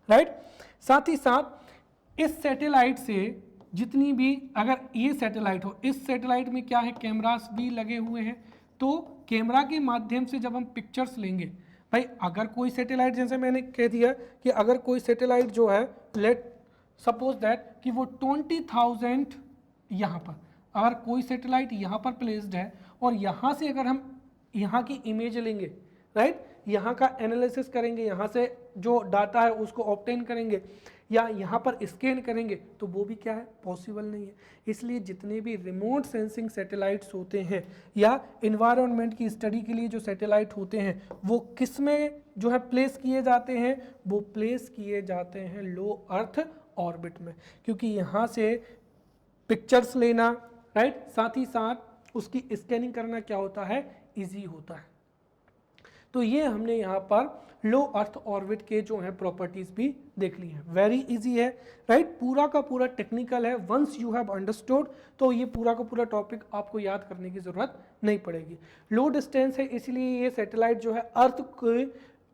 right. साथ ही साथ इस सैटेलाइट से जितनी भी, अगर ये सैटेलाइट हो, इस सैटेलाइट में क्या है, कैमरास भी लगे हुए हैं, तो कैमरा के माध्यम से जब हम पिक्चर्स लेंगे, भाई अगर कोई सैटेलाइट, जैसे मैंने कह दिया कि अगर कोई सैटेलाइट जो है, लेट सपोज दैट कि वो 20,000 यहाँ पर, अगर कोई सैटेलाइट यहाँ पर प्लेस्ड है और यहाँ से अगर हम यहाँ की इमेज लेंगे, राइट, यहाँ का एनालिसिस करेंगे, यहाँ से जो डाटा है उसको ऑब्टेन करेंगे या यहाँ पर स्कैन करेंगे, तो वो भी क्या है, पॉसिबल नहीं है। इसलिए जितने भी रिमोट सेंसिंग सैटेलाइट्स होते हैं या इन्वायरमेंट की स्टडी के लिए जो सैटेलाइट होते हैं, वो किस में जो है प्लेस किए जाते हैं, वो प्लेस किए जाते हैं लो अर्थ ऑर्बिट में, क्योंकि यहाँ से पिक्चर्स लेना, राइट, साथ ही साथ उसकी स्कैनिंग करना क्या होता है, ईजी होता है। तो ये हमने यहाँ पर लो अर्थ ऑर्बिट के जो है प्रॉपर्टीज भी देख ली हैं। वेरी इजी है, राइट, पूरा का पूरा टेक्निकल है। वंस यू हैव अंडरस्टूड, तो ये पूरा का पूरा टॉपिक आपको याद करने की जरूरत नहीं पड़ेगी। लो डिस्टेंस है, इसलिए ये सैटेलाइट जो है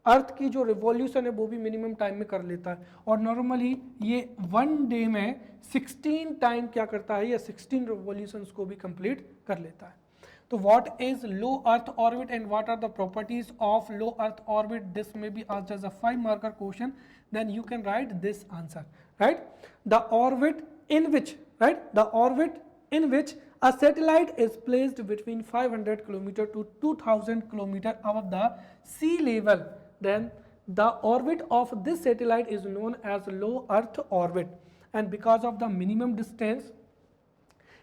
अर्थ की जो रिवॉल्यूशन है वो भी मिनिमम टाइम में कर लेता है। और नॉर्मली ये 1 डे में 16 टाइम क्या करता है, या 16 रिवॉल्यूशंस को भी कंप्लीट कर लेता है। तो what is low earth orbit and what are the properties of low earth orbit? This may be asked as a 5-marker question. Then you can write this answer, right? The orbit in which, right, the orbit in which a satellite is placed between 500 km to 2000 km above the sea level, then the orbit of this satellite is known as low earth orbit. And because of the minimum distance,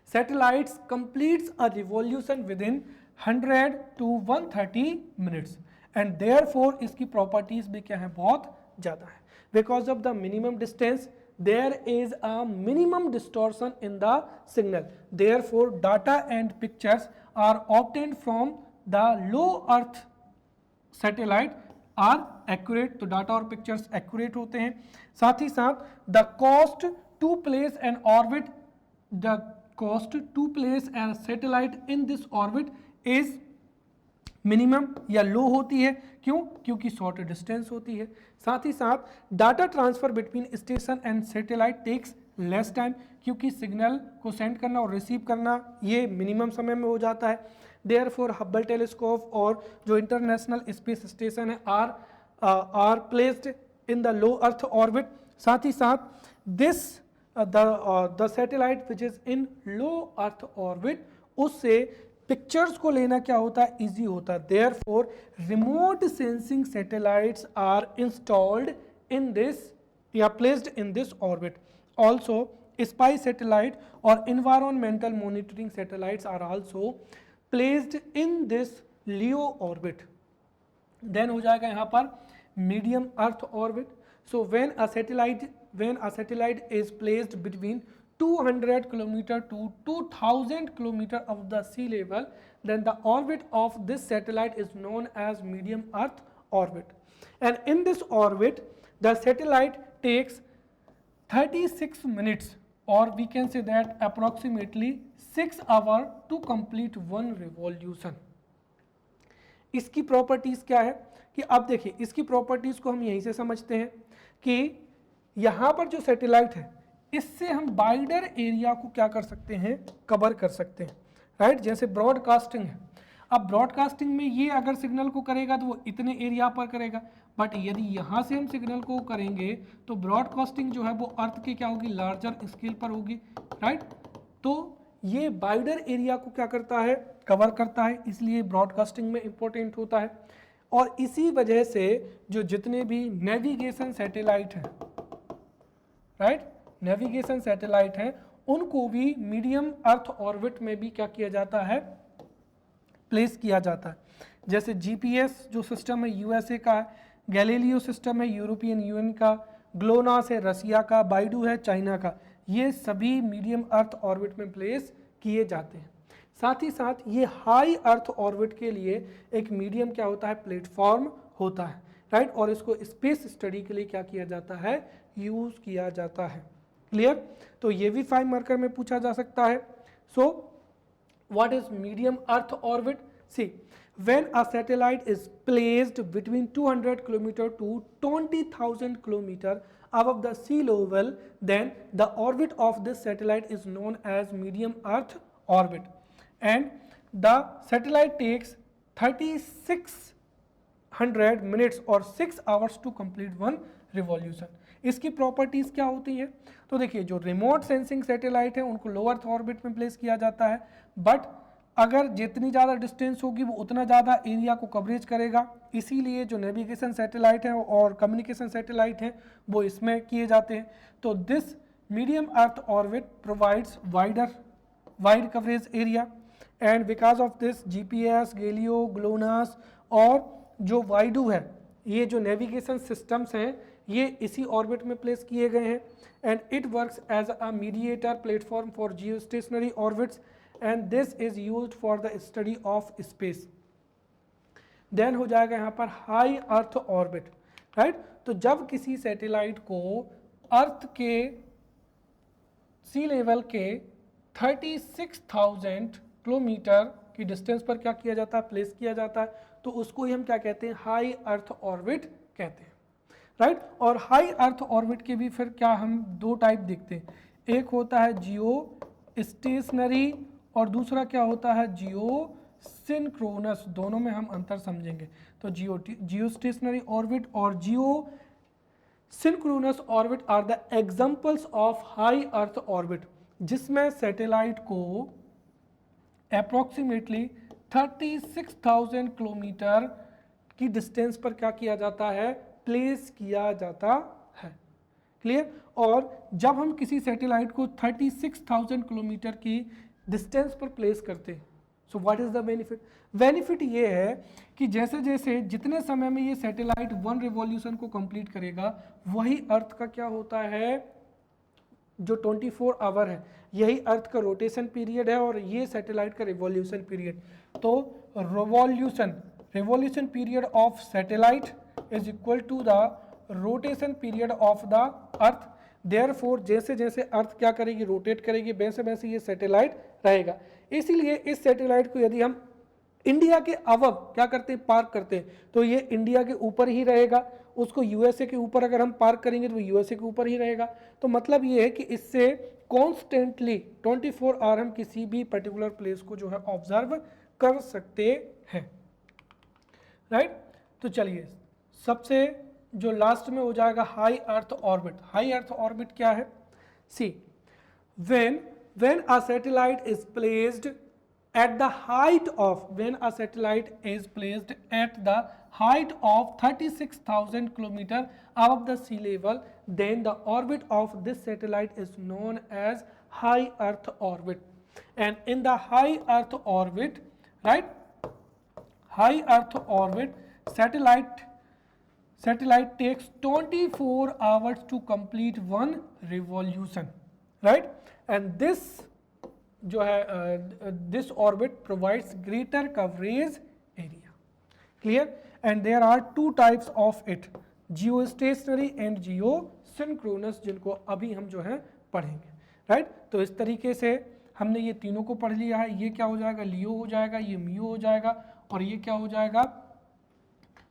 satellites completes a revolution within 100 to 130 minutes, and therefore इसकी properties भी क्या है, बहुत ज़्यादा है. Because of the minimum distance, there is a minimum distortion in the signal. Therefore, data and pictures are obtained from the low earth satellite are accurate. तो data और pictures accurate होते हैं. साथ ही साथ the cost to place an orbit, the cost to place a satellite in this orbit is minimum या लो होती है. क्यों? क्योंकि शॉर्ट डिस्टेंस होती है. साथ ही साथ data transfer between station and satellite takes less time, क्योंकि सिग्नल को सेंड करना और रिसीव करना ये मिनिमम समय में हो जाता है. देयरफॉर हब्बल टेलीस्कोप और जो इंटरनेशनल स्पेस स्टेशन है are placed in the low earth orbit. साथ ही साथ this the satellite which is in low earth orbit, उससे पिक्चर्स को लेना क्या होता है, इजी होता है. Therefore remote sensing satellites are installed in this या placed in this orbit. Also spy satellite और environmental monitoring satellites are also placed in this LEO orbit. Then हो जाएगा यहाँ पर medium earth orbit. So when a satellite is placed between 200 km to 2000 km of the sea level, then the orbit of this satellite is known as medium earth orbit. And in this orbit, the satellite takes 36 minutes, or we can say that approximately 6 hours to complete one revolution. इसकी properties क्या है कि अब देखिए इसकी properties को हम यहीं से समझते हैं कि यहाँ पर जो सैटेलाइट है इससे हम वाइडर एरिया को क्या कर सकते हैं, कवर कर सकते हैं, राइट. जैसे ब्रॉडकास्टिंग है, अब ब्रॉडकास्टिंग में ये अगर सिग्नल को करेगा तो वो इतने एरिया पर करेगा, बट यदि यहाँ से हम सिग्नल को करेंगे तो ब्रॉडकास्टिंग जो है वो अर्थ के क्या होगी, लार्जर स्केल पर होगी, राइट. तो ये वाइडर एरिया को क्या करता है, कवर करता है, इसलिए ब्रॉडकास्टिंग में इंपॉर्टेंट होता है. और इसी वजह से जो जितने भी नेविगेशन सैटेलाइट हैं, राइट, नेविगेशन सैटेलाइट हैं, उनको भी मीडियम अर्थ ऑर्बिट में भी क्या किया जाता है, प्लेस किया जाता है. जैसे जीपीएस जो सिस्टम है यूएसए का है, गैलीलियो सिस्टम है यूरोपियन यूनियन का, ग्लोनास है रसिया का, बाइडू है चाइना का, ये सभी मीडियम अर्थ ऑर्बिट में प्लेस किए जाते हैं. साथ ही साथ ये हाई अर्थ ऑर्बिट के लिए एक मीडियम क्या होता है, प्लेटफॉर्म होता है, राइट. और इसको स्पेस स्टडी के लिए क्या किया जाता है, यूज किया जाता है. क्लियर. तो ये भी 5 मार्कर में पूछा जा सकता है. So what is medium earth orbit? See, when a satellite is placed between 200 km to 20,000 km above the sea level, then the orbit of this satellite is known as medium earth orbit, and the satellite takes 3600 minutes or 6 hours to complete one revolution. इसकी properties क्या होती है? तो देखिए जो remote sensing satellite है उनको लो earth orbit में प्लेस किया जाता है, बट अगर जितनी ज़्यादा डिस्टेंस होगी वो उतना ज़्यादा एरिया को कवरेज करेगा, इसीलिए जो नेविगेशन सैटेलाइट हैं और कम्युनिकेशन सैटेलाइट हैं वो इसमें किए जाते हैं. तो this medium earth orbit provides wide coverage area, and because of this GPS, Galileo, GLONASS और जो वाइडू है, ये जो नेविगेशन सिस्टम्स हैं ये इसी ऑर्बिट में प्लेस किए गए हैं. And it works as a mediator platform for geostationary orbits, and this is used for the study of space. then हो जाएगा यहाँ पर हाई अर्थ ऑर्बिट, राइट. तो जब किसी सैटेलाइट को अर्थ के सी लेवल के 36,000 किलोमीटर की डिस्टेंस पर क्या किया जाता है, प्लेस किया जाता है, तो उसको ही हम क्या कहते हैं, हाई अर्थ ऑर्बिट कहते हैं, राइट. और हाई अर्थ ऑर्बिट के भी फिर क्या हम 2 टाइप देखते हैं, एक होता है जियो स्टेशनरी और दूसरा क्या होता है, जियो सिंक्रोनस, दोनों में हम अंतर समझेंगे। तो जियो स्टेशनरी ऑर्बिट और geosynchronous orbit are the examples of high earth orbit, जिसमें सैटेलाइट को अप्रोक्सीमेटली 36,000 किलोमीटर की डिस्टेंस पर क्या किया जाता है, प्लेस किया जाता है। क्लियर। और जब हम किसी सैटेलाइट को 36,000 किलोमीटर की डिस्टेंस पर प्लेस करते हैं, सो what is the benefit? Benefit ये है कि जैसे जैसे जितने समय में ये सैटेलाइट 1 रिवॉल्यूशन को कंप्लीट करेगा, वही अर्थ का क्या होता है, जो 24 आवर है, यही अर्थ का रोटेशन पीरियड है और ये सैटेलाइट का रिवॉल्यूशन पीरियड। तो revolution period of satellite is equal to the rotation period of the earth. Therefore जैसे जैसे अर्थ क्या करेगी, रोटेट करेगी, वैसे वैसे ये सैटेलाइट रहेगा। इसीलिए इस सैटेलाइट को यदि हम इंडिया के अबव क्या करते हैं, पार्क करते हैं, तो ये इंडिया के ऊपर ही रहेगा। उसको यूएसए के ऊपर अगर हम पार्क करेंगे तो यूएसए के ऊपर ही रहेगा। तो मतलब ये है कि इससे कॉन्स्टेंटली 24 आवर हम किसी भी पर्टिकुलर प्लेस को जो है ऑब्जर्व कर सकते हैं। राइट। तो चलिए सबसे जो लास्ट में हो जाएगा high earth orbit. High earth orbit क्या है? सी, when a satellite is placed at the height of 36,000 kilometer above the sea level, then the orbit of this satellite is known as high earth orbit. And in the high earth orbit, right, high earth orbit, satellite takes 24 hours to complete one revolution, right? And this जो है this orbit provides greater coverage area. Clear? And there are two types of it, geostationary and geosynchronous, जिनको अभी हम जो है पढ़ेंगे। Right. तो इस तरीके से हमने ये तीनों को पढ़ लिया है। ये क्या हो जाएगा, लियो हो जाएगा, ये मियो हो जाएगा, और ये क्या हो जाएगा,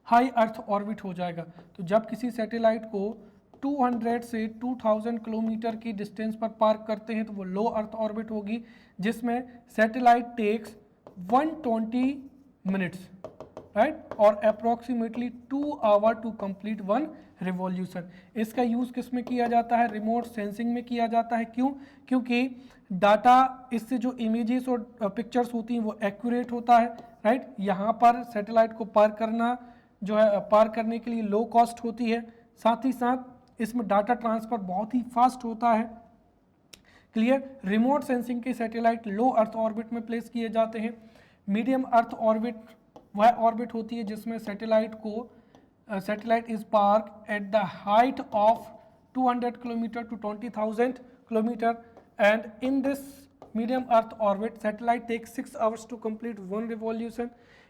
हाई अर्थ ऑर्बिट हो जाएगा। तो जब किसी सैटेलाइट को 200 से 2000 किलोमीटर की डिस्टेंस पर पार्क करते हैं तो वो लो अर्थ ऑर्बिट होगी, जिसमें सैटेलाइट टेक्स 120 मिनट्स, राइट, और approximately 2 hour to complete one revolution. इसका यूज़ किस में किया जाता है? रिमोट सेंसिंग में किया जाता है। क्यों? क्योंकि डाटा, इससे जो इमेजेस और पिक्चर्स होती हैं वो एक्यूरेट होता है। राइट। यहाँ पर सैटेलाइट को पार करना जो है, पार करने के लिए लो कॉस्ट होती है, साथ ही साथ इसमें डाटा ट्रांसफ़र बहुत ही फास्ट होता है। क्लियर। रिमोट सेंसिंग के सैटेलाइट लो अर्थ ऑर्बिट में प्लेस किए जाते हैं। मीडियम अर्थ ऑर्बिट वह ऑर्बिट होती है जिसमें satellite is park at the height of 200 kilometre to 20,000 kilometre, and in this medium earth orbit satellite take 6 hours to complete one revolution.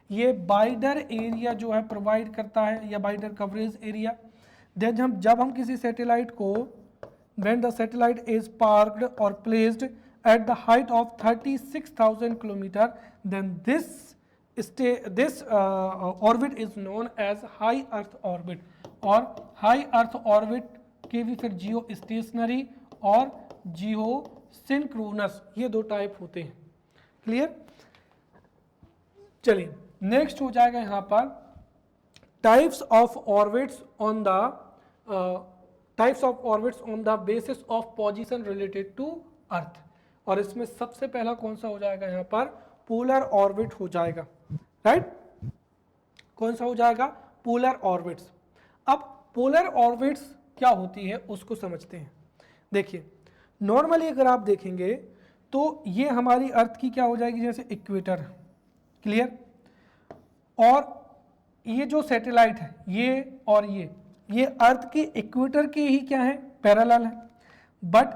ये wider area जो है प्रोवाइड करता है, या बाइडर कवरेज एरिया। देन जब हम किसी सैटेलाइट को when the satellite is parked or placed at the height of 36,000 kilometer, then this orbit is known as high earth orbit। और high earth orbit के भी फिर जियो स्टेशनरी और जियो सिंक्रोनस, ये दो टाइप होते हैं। क्लियर। चलिए नेक्स्ट हो जाएगा यहाँ पर types of orbits on the basis of position related to earth. और इसमें सबसे पहला कौन सा हो जाएगा यहाँ पर? पोलर ऑर्बिट हो जाएगा। राइट। कौन सा हो जाएगा? Polar orbits. अब पोलर ऑर्बिट्स क्या होती है उसको समझते हैं। देखिए नॉर्मली अगर आप देखेंगे तो ये हमारी अर्थ की क्या हो जाएगी, जैसे इक्वेटर। क्लियर। और ये जो सैटेलाइट है ये और ये अर्थ के इक्वेटर के ही क्या है, पैरेलल है। बट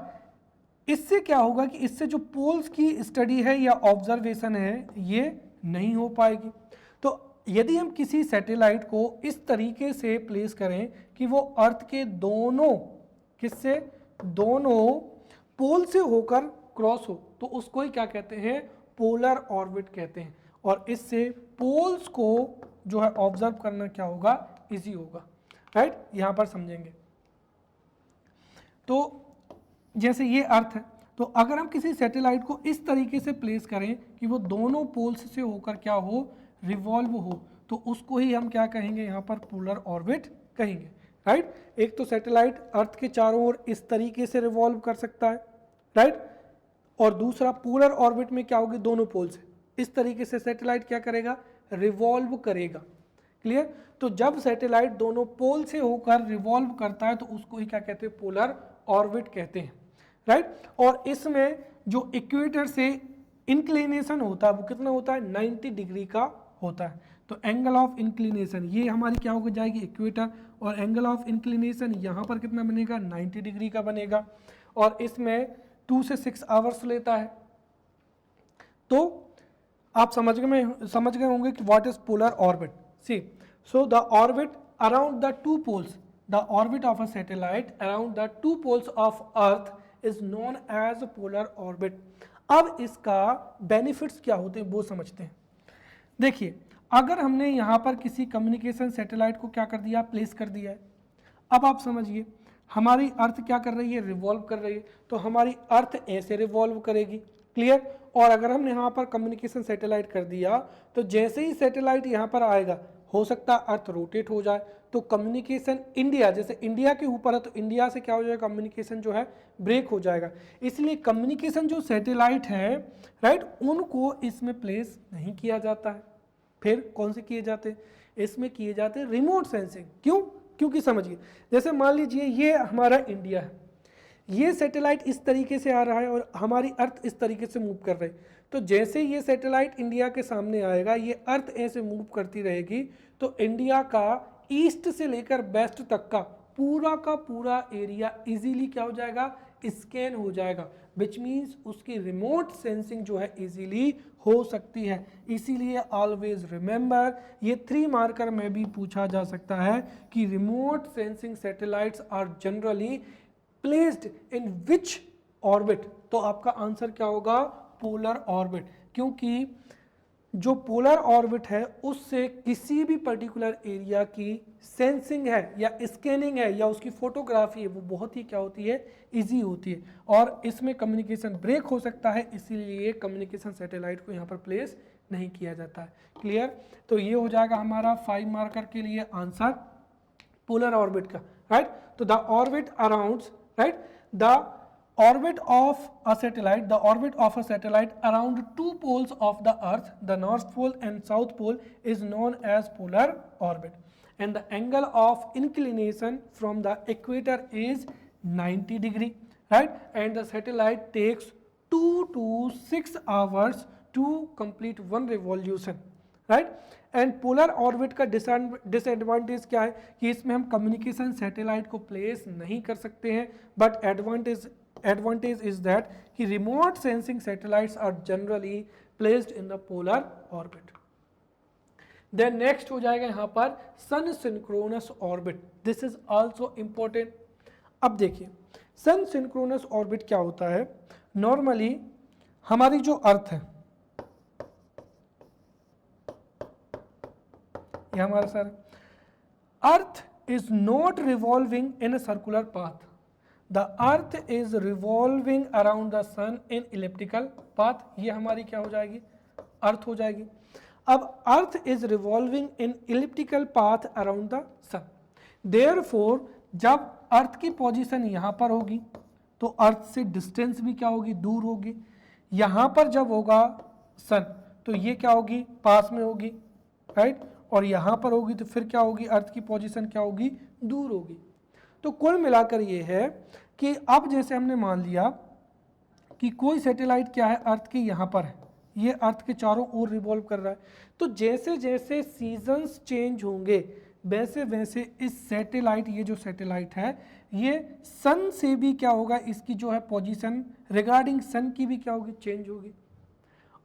इससे क्या होगा कि इससे जो पोल्स की स्टडी है या ऑब्जर्वेशन है ये नहीं हो पाएगी। तो यदि हम किसी सैटेलाइट को इस तरीके से प्लेस करें कि वो अर्थ के दोनों पोल से होकर क्रॉस हो, तो उसको ही क्या कहते हैं? पोलर ऑर्बिट कहते हैं। और इससे पोल्स को जो है ऑब्जर्व करना क्या होगा, इजी होगा। राइट। यहाँ पर समझेंगे तो जैसे ये अर्थ है, तो अगर हम किसी सैटेलाइट को इस तरीके से प्लेस करें कि वो दोनों पोल्स से होकर क्या हो, रिवॉल्व हो, तो उसको ही हम क्या कहेंगे यहाँ पर पोलर ऑर्बिट कहेंगे, राइट। एक तो सैटेलाइट अर्थ के चारों ओर इस तरीके से रिवॉल्व कर सकता है, राइट, और दूसरा पोलर ऑर्बिट में क्या होगी, दोनों पोल से इस तरीके से सैटेलाइट क्या करेगा, रिवॉल्व करेगा। क्लियर। तो जब सैटेलाइट दोनों पोल से होकर रिवॉल्व करता है तो उसको ही क्या कहते हैं, पोलर ऑर्बिट कहते हैं, राइट। और इसमें जो इक्वेटर से इंक्लिनेशन होता है वो कितना होता है, 90 डिग्री का होता है। तो एंगल ऑफ इंक्लिनेशन ये हमारी क्या हो जाएगी, इक्वेटर, और एंगल ऑफ इंक्लिनेशन यहाँ पर कितना बनेगा, 90 डिग्री का बनेगा, और इसमें 2 से 6 आवर्स लेता है। तो आप समझ गए होंगे कि what is polar orbit. See, so the orbit around the two poles, the orbit of a satellite around the two poles of earth is known as polar orbit. अब इसका बेनिफिट्स क्या होते हैं वो समझते हैं। देखिए, अगर हमने यहाँ पर किसी कम्युनिकेशन सैटेलाइट को क्या कर दिया, प्लेस कर दिया है, अब आप समझिए हमारी अर्थ क्या कर रही है, रिवॉल्व कर रही है, तो हमारी अर्थ ऐसे रिवॉल्व करेगी। क्लियर। और अगर हमने यहाँ पर कम्युनिकेशन सैटेलाइट कर दिया तो जैसे ही सैटेलाइट यहाँ पर आएगा हो सकता है अर्थ रोटेट हो जाए, तो कम्युनिकेशन इंडिया, जैसे इंडिया के ऊपर है तो इंडिया से क्या हो जाएगा, कम्युनिकेशन जो है ब्रेक हो जाएगा। इसलिए कम्युनिकेशन जो सैटेलाइट है, राइट, उनको इसमें प्लेस नहीं किया जाता है। फिर कौन से किए जाते हैं, इसमें किए जाते हैं रिमोट सेंसिंग। क्यों, क्योंकि समझिए जैसे मान लीजिए ये हमारा इंडिया है, ये सैटेलाइट इस तरीके से आ रहा है और हमारी अर्थ इस तरीके से मूव कर रही है, तो जैसे ये सैटेलाइट इंडिया के सामने आएगा ये अर्थ ऐसे मूव करती रहेगी, तो इंडिया का ईस्ट से लेकर वेस्ट तक का पूरा एरिया इजीली क्या हो जाएगा, स्कैन हो जाएगा, विच मीन्स उसकी रिमोट सेंसिंग जो है इजीली हो सकती है। इसीलिए ऑलवेज रिमेंबर, ये 3 मार्कर में भी पूछा जा सकता है कि remote sensing satellites are generally placed in which orbit. तो आपका आंसर क्या होगा, पोलर ऑर्बिट, क्योंकि जो पोलर ऑर्बिट है उससे किसी भी पर्टिकुलर एरिया की सेंसिंग है या स्कैनिंग है या उसकी फोटोग्राफी है वो बहुत ही क्या होती है, इजी होती है, और इसमें कम्युनिकेशन ब्रेक हो सकता है, इसीलिए कम्युनिकेशन सैटेलाइट को यहाँ पर प्लेस नहीं किया जाता है। क्लियर। तो ये हो जाएगा हमारा 5 मार्कर के लिए आंसर पोलर ऑर्बिट का, राइट। तो the orbit around, right, the orbit of a satellite around two poles of the earth, the north pole and south pole, is known as polar orbit, and the angle of inclination from the equator is 90 degree, right, and the satellite takes 2 to 6 hours to complete one revolution, right। And polar orbit का disadvantage क्या है कि इसमें हम communication satellite को place नहीं कर सकते हैं, बट एडवांटेज इज दैट कि remote sensing satellites are generally placed in the polar orbit. Then next हो जाएगा यहाँ पर sun synchronous orbit, this is also important. अब देखिए सन सिंक्रोनस ऑर्बिट क्या होता है, नॉर्मली हमारी जो अर्थ है, ये हमारा sir, earth is not revolving in a circular path, the earth is revolving around the sun in elliptical path, ये हमारी क्या हो जाएगी, अर्थ हो जाएगी। अब earth is revolving in elliptical path around the sun, therefore जब अर्थ की पोजीशन यहाँ पर होगी तो अर्थ से डिस्टेंस भी क्या होगी, दूर होगी। यहाँ पर जब होगा सन तो ये क्या होगी, पास में होगी, राइट, और यहाँ पर होगी तो फिर क्या होगी, अर्थ की पोजीशन क्या होगी, दूर होगी। तो कुल मिलाकर ये है कि अब जैसे हमने मान लिया कि कोई सैटेलाइट क्या है, अर्थ के यहाँ पर है, ये अर्थ के चारों ओर रिवॉल्व कर रहा है, तो जैसे जैसे सीजन्स चेंज होंगे वैसे वैसे इस सैटेलाइट, ये जो सैटेलाइट है ये सन से भी क्या होगा, इसकी जो है पोजीशन रिगार्डिंग सन की भी क्या होगी, चेंज होगी।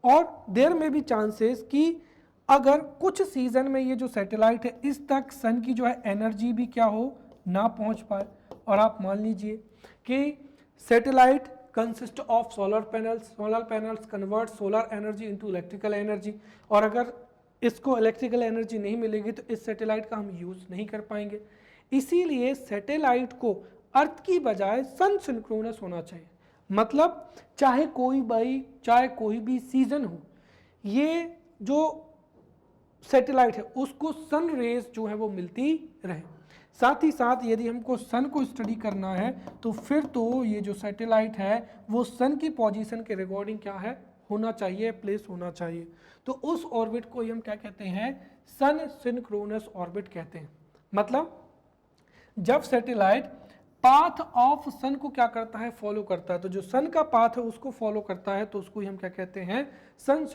और देयर में भी चांसेस कि अगर कुछ सीजन में ये जो सैटेलाइट है इस तक सन की जो है एनर्जी भी क्या हो, ना पहुंच पाए। और आप मान लीजिए कि satellite consist of solar panels convert solar energy into electrical energy, और अगर इसको इलेक्ट्रिकल एनर्जी नहीं मिलेगी तो इस सैटेलाइट का हम यूज़ नहीं कर पाएंगे। इसीलिए सैटेलाइट को अर्थ की बजाय सन सिंक्रोनस होना चाहिए। मतलब चाहे कोई भी सीजन हो, ये जो सैटेलाइट है उसको सन रेज जो है वो मिलती रहे। साथ ही साथ यदि हमको सन को स्टडी करना है तो फिर तो ये जो सैटेलाइट है वो सन की पोजीशन के रिकॉर्डिंग क्या है होना चाहिए, प्लेस होना चाहिए। तो उस ऑर्बिट को हम क्या कहते हैं, सन सिंक्रोनस ऑर्बिट कहते हैं। मतलब जब सैटेलाइट पाथ ऑफ सन को क्या करता है, फॉलो करता है, तो जो सन का पाथ है उसको फॉलो करता है तो उसको हम क्या कहते हैं, सन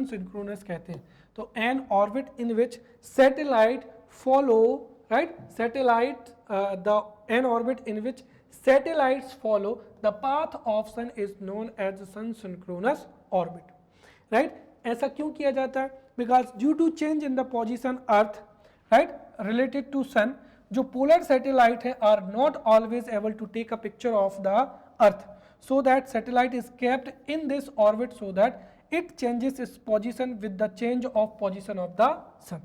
सिंक्रोनस कहते हैं। तो N orbit in which satellite follow, right, satellite the N orbit in which satellites follow the path of sun is known as the sun synchronous orbit, right? ऐसा क्यों किया जाता है? Because due to change in the position earth, right, related to sun, जो polar satellite है are not always able to take a picture of the earth, so that satellite is kept in this orbit so that it changes its position with the change of position of the sun।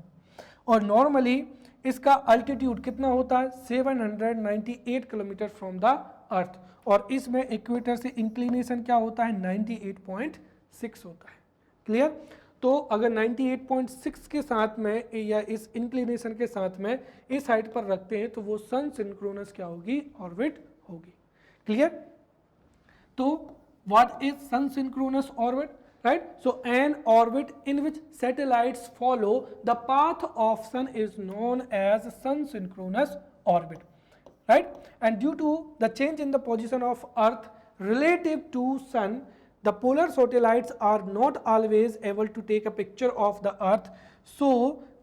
और normally इसका altitude कितना होता है, 798 kilometre from the earth, और इसमें equator से inclination क्या होता है, 98.6 होता है। क्लियर? तो अगर 98.6 के साथ में या इस इंक्लिनेशन के साथ में इस हाइट पर रखते हैं तो वो सन सिंक्रोनस क्या होगी, ऑर्बिट होगी। क्लियर? तो what is sun synchronous orbit? Right, so an orbit in which satellites follow the path of sun is known as sun synchronous orbit, right? And due to the change in the position of earth relative to sun, the polar satellites are not always able to take a picture of the earth, so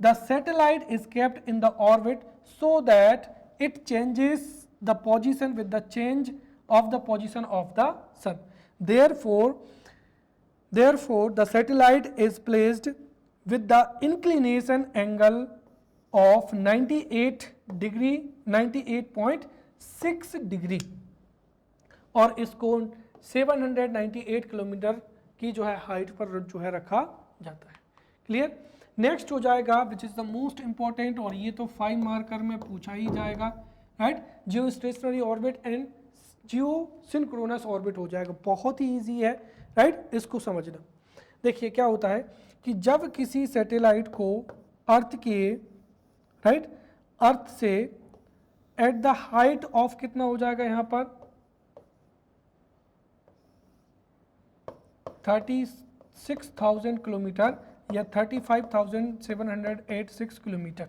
the satellite is kept in the orbit so that it changes the position with the change of the position of the sun. Therefore, the satellite is placed with the inclination angle of 98.6 degree, और इसको 798 kilometre की जो है height पर जो है रखा जाता है। क्लियर? नेक्स्ट हो जाएगा which is the most important, और ये तो 5 मार्कर में पूछा ही जाएगा, right, Jio stationery orbit and Jio synchronous orbit हो जाएगा। बहुत ही ईजी है, राइट, इसको समझना। देखिए क्या होता है कि जब किसी सैटेलाइट को अर्थ के, राइट, अर्थ से एट द हाइट ऑफ कितना हो जाएगा यहाँ पर 36,000 किलोमीटर या 35,786 किलोमीटर।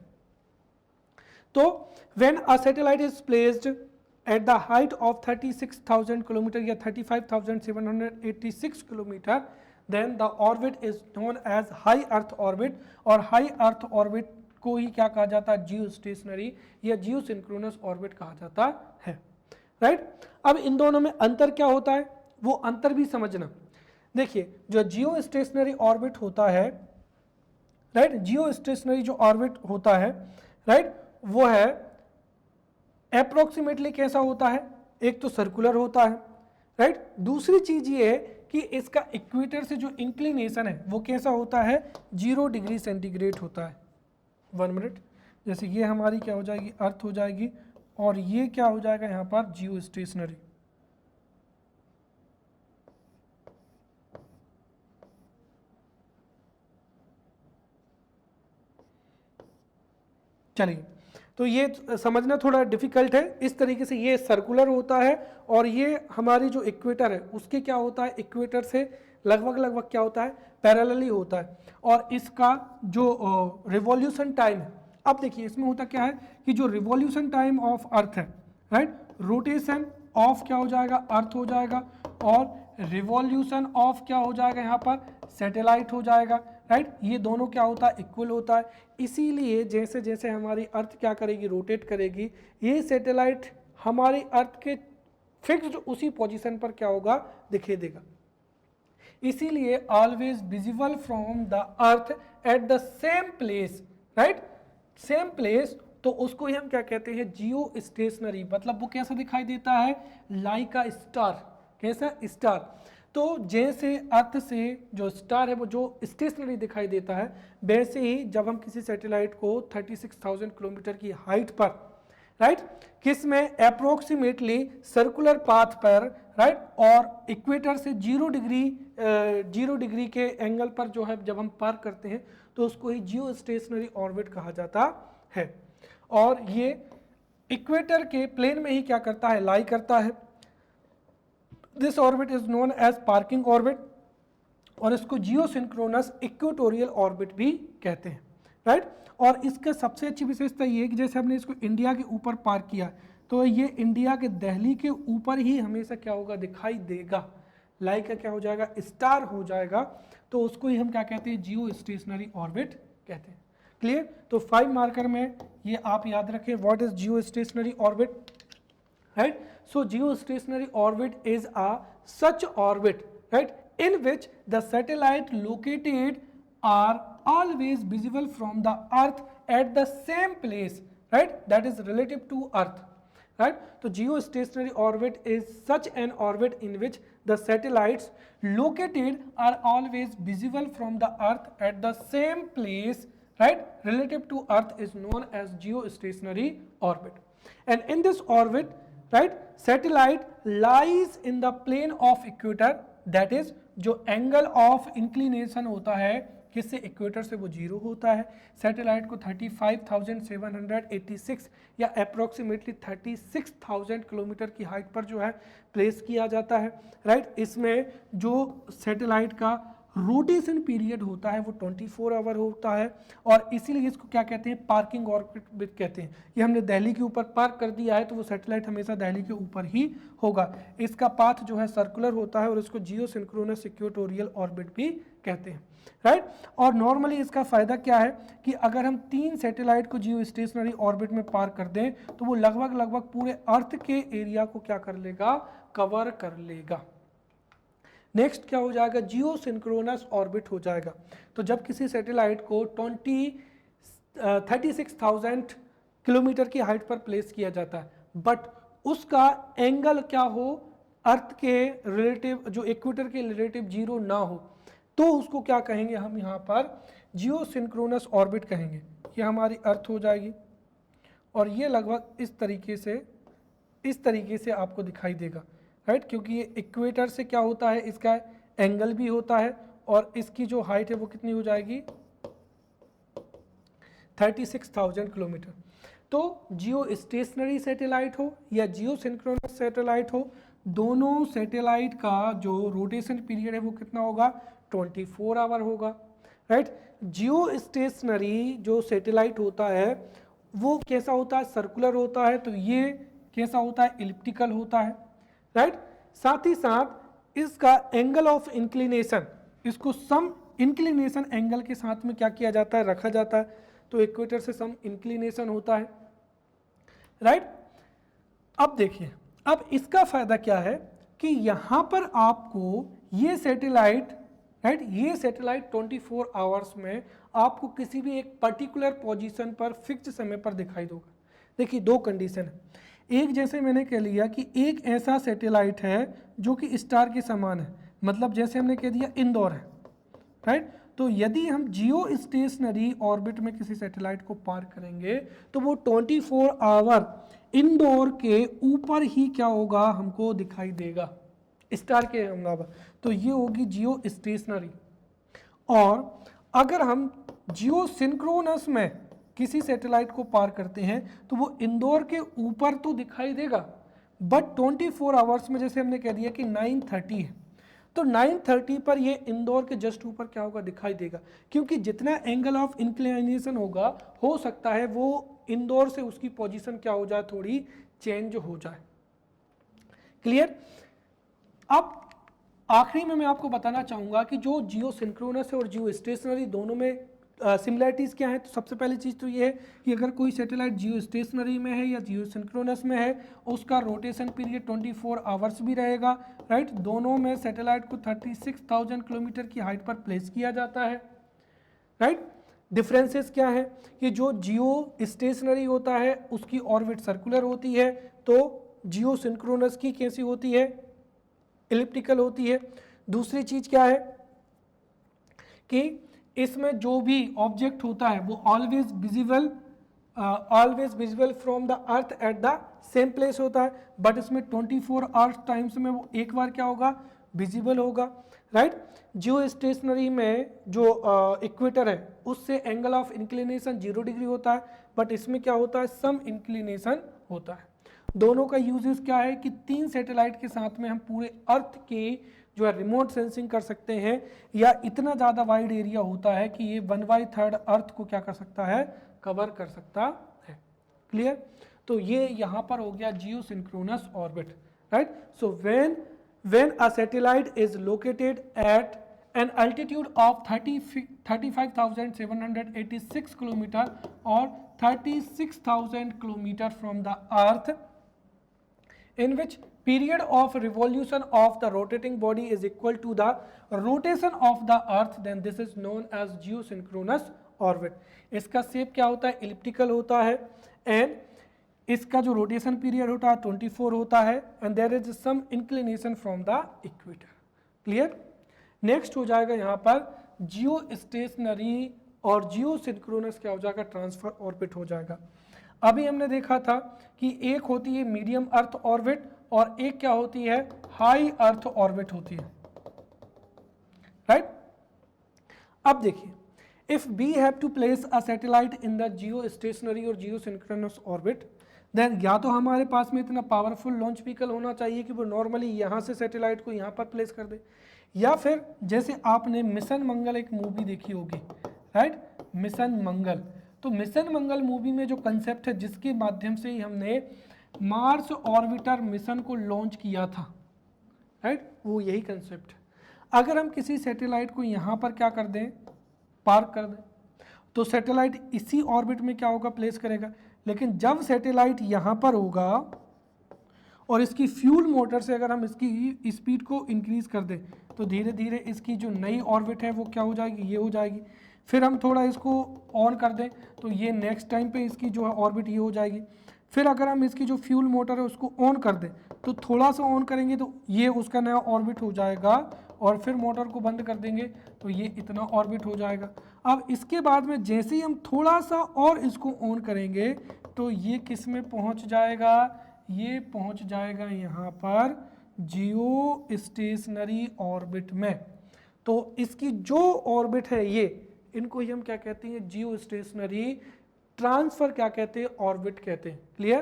तो when a satellite is placed at the height of 36,000 kilometer या 35,786 kilometer, then the orbit is known as high earth orbit, और high earth orbit को ही क्या कहा जाता है, जियो स्टेशनरी या जियो सिंक्रोनस ऑर्बिट कहा जाता है, राइट। अब इन दोनों में अंतर क्या होता है, वो अंतर भी समझना। देखिए जो जियो स्टेशनरी ऑर्बिट होता है, राइट, जियो स्टेशनरी जो ऑर्बिट होता है, राइट, वो है अप्रोक्सीमेटली कैसा होता है, एक तो सर्कुलर होता है, राइट, दूसरी चीज ये है कि इसका इक्वेटर से जो इंक्लिनेशन है वो कैसा होता है, 0 डिग्री सेंटीग्रेड होता है। 1 मिनट, जैसे ये हमारी क्या हो जाएगी, अर्थ हो जाएगी, और ये क्या हो जाएगा यहाँ पर जियो स्टेशनरी। चलिए, तो ये समझना थोड़ा डिफिकल्ट है। इस तरीके से ये सर्कुलर होता है, और ये हमारी जो इक्वेटर है उसके क्या होता है, इक्वेटर से लगभग क्या होता है, पैरेलली होता है। और इसका जो रिवॉल्यूशन टाइम है, अब देखिए इसमें होता क्या है कि जो रिवॉल्यूशन टाइम ऑफ अर्थ है, राइट, रोटेशन ऑफ क्या हो जाएगा, अर्थ हो जाएगा, और रिवॉल्यूशन ऑफ क्या हो जाएगा यहाँ पर, सैटेलाइट हो जाएगा, राइट, ये दोनों क्या होता है, इक्वल होता है। इसीलिए जैसे जैसे हमारी अर्थ क्या करेगी, रोटेट करेगी, ये सैटेलाइट हमारी अर्थ के फिक्स्ड उसी पोजीशन पर क्या होगा, दिखाई देगा। इसीलिए always visible from the earth at the same place, right, same place, तो उसको ही हम क्या कहते हैं, जियो स्टेशनरी। मतलब वो कैसा दिखाई देता है, लाइक अ स्टार। कैसा, स्टार। तो जैसे अर्थ से जो स्टार है वो जो स्टेशनरी दिखाई देता है, वैसे ही जब हम किसी सैटेलाइट को 36,000 किलोमीटर की हाइट पर, राइट, किसमें अप्रोक्सीमेटली सर्कुलर पाथ पर, राइट, और इक्वेटर से 0 डिग्री के एंगल पर जो है जब हम पार करते हैं तो उसको ही जियो स्टेशनरी ऑर्बिट कहा जाता है। और ये इक्वेटर के प्लेन में ही क्या करता है, लाई करता है। This orbit is known as parking orbit, और इसको जियो सिंक्रोनस इक्वेटोरियल ऑर्बिट भी कहते हैं, राइट। और इसका सबसे अच्छी विशेषता ये है कि जैसे हमने इसको इंडिया के ऊपर पार किया तो ये इंडिया के दिल्ली के ऊपर ही हमेशा क्या होगा, दिखाई देगा, लाइक का क्या हो जाएगा, स्टार हो जाएगा। तो उसको ही हम क्या कहते हैं, जियो स्टेशनरी ऑर्बिट कहते हैं। क्लियर। तो 5 मार्कर में ये आप याद रखें, what is geostationary orbit, right. So Jio stationery orbit is a such orbit, right, in which the satellite located are always visible from the earth at the same place, right, that is relative to earth, right. So geostationary orbit is such an orbit in which the satellites located are always visible from the earth at the same place, right, relative to earth is known as geostationary orbit. And in this orbit, right, satellite lies in the plane of equator, that is जो angle of inclination होता है किससे, equator से, वो 0 होता है। Satellite को 35,786 या अप्रोक्सीमेटली 36,000 किलोमीटर की हाइट पर जो है प्लेस किया जाता है, राइट। इसमें जो सैटेलाइट का रोटेशन पीरियड होता है वो 24 आवर होता है, और इसीलिए इसको क्या कहते हैं, पार्किंग ऑर्बिट कहते हैं। ये हमने दिल्ली के ऊपर पार्क कर दिया है तो वो सैटेलाइट हमेशा दिल्ली के ऊपर ही होगा। इसका पाथ जो है सर्कुलर होता है और इसको जियो सिंक्रोनस इक्वेटोरियल ऑर्बिट भी कहते हैं, राइट। और नॉर्मली इसका फायदा क्या है कि अगर हम 3 सैटेलाइट को जियो स्टेशनरी ऑर्बिट में पार कर दें तो वो लगभग पूरे अर्थ के एरिया को क्या कर लेगा, कवर कर लेगा। नेक्स्ट क्या हो जाएगा, जियो सिंक्रोनस ऑर्बिट हो जाएगा। तो जब किसी सैटेलाइट को 36,000 किलोमीटर की हाइट पर प्लेस किया जाता है, बट उसका एंगल क्या हो, अर्थ के रिलेटिव, जो इक्वेटर के रिलेटिव 0 ना हो, तो उसको क्या कहेंगे हम यहाँ पर, जियो सिंक्रोनस ऑर्बिट कहेंगे। ये हमारी अर्थ हो जाएगी और ये लगभग इस तरीके से आपको दिखाई देगा, राइट, क्योंकि ये इक्वेटर से क्या होता है, इसका एंगल भी होता है और इसकी जो हाइट है वो कितनी हो जाएगी, 36,000 किलोमीटर। तो जियो स्टेशनरी सैटेलाइट हो या जियो सिंक्रोनस सैटेलाइट हो, दोनों सैटेलाइट का जो रोटेशन पीरियड है वो कितना होगा, 24 आवर होगा, राइट। जियो स्टेशनरी जो सैटेलाइट होता है वो कैसा होता है, सर्कुलर होता है, तो ये कैसा होता है, इलिप्टिकल होता है, राइट। साथ ही साथ इसका एंगल ऑफ इंक्लिनेशन, इसको सम इंक्लिनेशन एंगल के साथ में क्या किया जाता है, रखा जाता है, तो इक्वेटर से सम इंक्लिनेशन होता है, राइट। अब देखिए, अब इसका फायदा क्या है कि यहां पर आपको ये सैटेलाइट, राइट, ये सैटेलाइट 24 आवर्स में आपको किसी भी एक पर्टिकुलर पोजीशन पर फिक्स्ड समय पर दिखाई देगा। देखिए 2 कंडीशन है, एक जैसे मैंने कह लिया कि एक ऐसा सैटेलाइट है जो कि स्टार के समान है, मतलब जैसे हमने कह दिया इंदौर है, राइट। तो यदि हम जियो स्टेशनरी ऑर्बिट में किसी सैटेलाइट को पार करेंगे तो वो 24 आवर इंदौर के ऊपर ही क्या होगा, हमको दिखाई देगा, स्टार के अलावा। तो ये होगी जियो स्टेशनरी। और अगर हम जियो सिंक्रोनस में किसी सैटेलाइट को पार करते हैं तो वो इंदौर के ऊपर तो दिखाई देगा, बट 24 आवर्स में जैसे हमने कह दिया कि 9:30 है, तो 9:30 पर ये इंदौर के जस्ट ऊपर क्या होगा, दिखाई देगा, क्योंकि जितना एंगल ऑफ इंक्लिनेशन होगा, हो सकता है वो इंदौर से उसकी पोजीशन क्या हो जाए, थोड़ी चेंज हो जाए। क्लियर। अब आखिरी में मैं आपको बताना चाहूँगा कि जो जियो सिंक्रोनस है और जियो स्टेशनरी दोनों में सिमिलैरिटीज़ क्या है। तो सबसे पहली चीज़ तो ये है कि अगर कोई सैटेलाइट जियो स्टेशनरी में है या जियो सिंक्रोनस में है, उसका रोटेशन पीरियड 24 आवर्स भी रहेगा, राइट। दोनों में सैटेलाइट को 36,000 किलोमीटर की हाइट पर प्लेस किया जाता है, राइट। डिफरेंसेस क्या है कि जो जियो स्टेशनरी होता है उसकी ऑर्बिट सर्कुलर होती है, तो जियो सिंक्रोनस की कैसी होती है, इलिप्टिकल होती है। दूसरी चीज़ क्या है कि इसमें जो भी ऑब्जेक्ट होता है वो always visible always visible from the earth at the same place होता है, बट इसमें 24 आवर्स टाइम्स में वो एक बार क्या होगा, विजिबल होगा, राइट। जियो स्टेशनरी में जो इक्वेटर है उससे एंगल ऑफ इंक्लिनेशन 0 डिग्री होता है, बट इसमें क्या होता है, सम इंक्लिनेशन होता है। दोनों का यूजेस क्या है कि 3 सैटेलाइट के साथ में हम पूरे अर्थ के जो है रिमोट सेंसिंग कर सकते हैं, या इतना ज़्यादा वाइड एरिया होता है कि ये 1/3 अर्थ को क्या कर सकता है, कवर कर सकता है। क्लियर। तो ये यहाँ पर हो गया geosynchronous orbit, right. So when a satellite is located at an altitude of 35,786 kilometer or 36,000 kilometer from the earth, in which period of revolution of the rotating body is equal to the rotation of the earth, then this is known as geosynchronous orbit. इसका shape क्या होता है, elliptical होता है, and इसका जो rotation period होता है 24 होता है, and there is some inclination from the equator. Clear. Next हो जाएगा यहाँ पर जियो स्टेशनरी और जियो सिंक्रोनस क्या हो जाएगा, ट्रांसफर ऑर्बिट हो जाएगा। अभी हमने देखा था कि एक होती है मीडियम अर्थ ऑर्बिट और एक क्या होती है, हाई अर्थ ऑर्बिट होती है, राइट। अब देखिए, if we have to place a satellite in the geostationary और जियो सिंक्रोनस ऑर्बिट, देन या तो हमारे पास में इतना पावरफुल लॉन्च व्हीकल होना चाहिए कि वो नॉर्मली यहाँ से सैटेलाइट को यहाँ पर प्लेस कर दे, या फिर जैसे आपने मिशन मंगल एक मूवी देखी होगी, राइट, मिशन मंगल। तो मिशन मंगल मूवी में जो कंसेप्ट है जिसके माध्यम से ही हमने मार्स ऑर्बिटर मिशन को लॉन्च किया था, राइट, वो यही कंसेप्ट है। अगर हम किसी सैटेलाइट को यहाँ पर क्या कर दें, पार्क कर दें, तो सैटेलाइट इसी ऑर्बिट में क्या होगा, प्लेस करेगा। लेकिन जब सैटेलाइट यहाँ पर होगा और इसकी फ्यूल मोटर से अगर हम इसकी स्पीड को इंक्रीज कर दें, तो धीरे धीरे इसकी जो नई ऑर्बिट है वो क्या हो जाएगी, ये हो जाएगी। फिर हम थोड़ा इसको ऑन कर दें तो ये नेक्स्ट टाइम पे इसकी जो है ऑर्बिट ये हो जाएगी। फिर अगर हम इसकी जो फ्यूल मोटर है उसको ऑन कर दें तो थोड़ा सा ऑन करेंगे तो ये उसका नया ऑर्बिट हो जाएगा, और फिर मोटर को बंद कर देंगे तो ये इतना ऑर्बिट हो जाएगा। अब इसके बाद में जैसे ही हम थोड़ा सा और इसको ऑन करेंगे तो ये किस में पहुंच जाएगा, ये पहुंच जाएगा यहाँ पर जियो स्टेशनरी ऑर्बिट में। तो इसकी जो ऑर्बिट है ये, इनको ही हम क्या कहते हैं, जियो स्टेशनरी ट्रांसफर क्या कहते हैं, ऑर्बिट कहते हैं। क्लियर।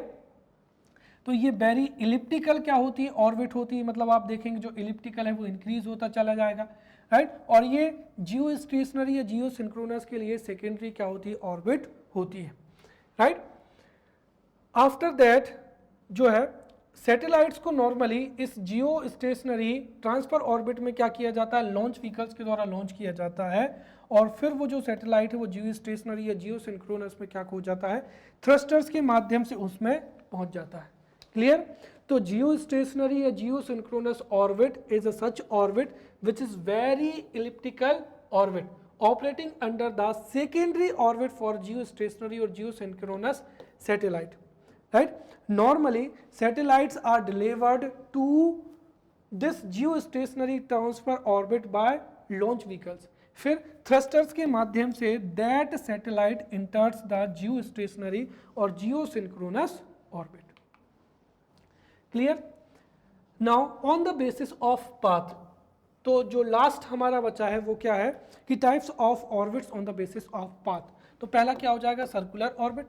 तो ये वेरी इलिप्टिकल क्या होती है, ऑर्बिट होती है, मतलब आप देखेंगे जो इलिप्टिकल है वो इंक्रीज होता चला जाएगा, राइट। और ये जियो स्टेशनरी या जियो सिंक्रोनस के लिए सेकेंडरी क्या होती है, ऑर्बिट होती है, राइट। आफ्टर दैट जो है सैटेलाइट्स को नॉर्मली इस जियो स्टेशनरी ट्रांसफर ऑर्बिट में क्या किया जाता है, लॉन्च व्हीकल्स के द्वारा लॉन्च किया जाता है, और फिर वो जो सैटेलाइट है वो जियो स्टेशनरी या जियो सिंक्रोनस में क्या हो जाता है, थ्रस्टर्स के माध्यम से उसमें पहुंच जाता है। क्लियर। तो जियो स्टेशनरी या geosynchronous orbit is a such orbit which is very elliptical orbit operating under the secondary orbit for geostationary और geosynchronous satellite, right. Normally satellites are delivered to this geostationary transfer orbit by launch vehicles, फिर thrusters के माध्यम से that satellite enters the geostationary और geosynchronous orbit. Clear? Now on the basis of path, तो जो last हमारा बचा है वो क्या है कि types of orbits on the basis of path. तो पहला क्या हो जाएगा, सर्कुलर ऑर्बिट,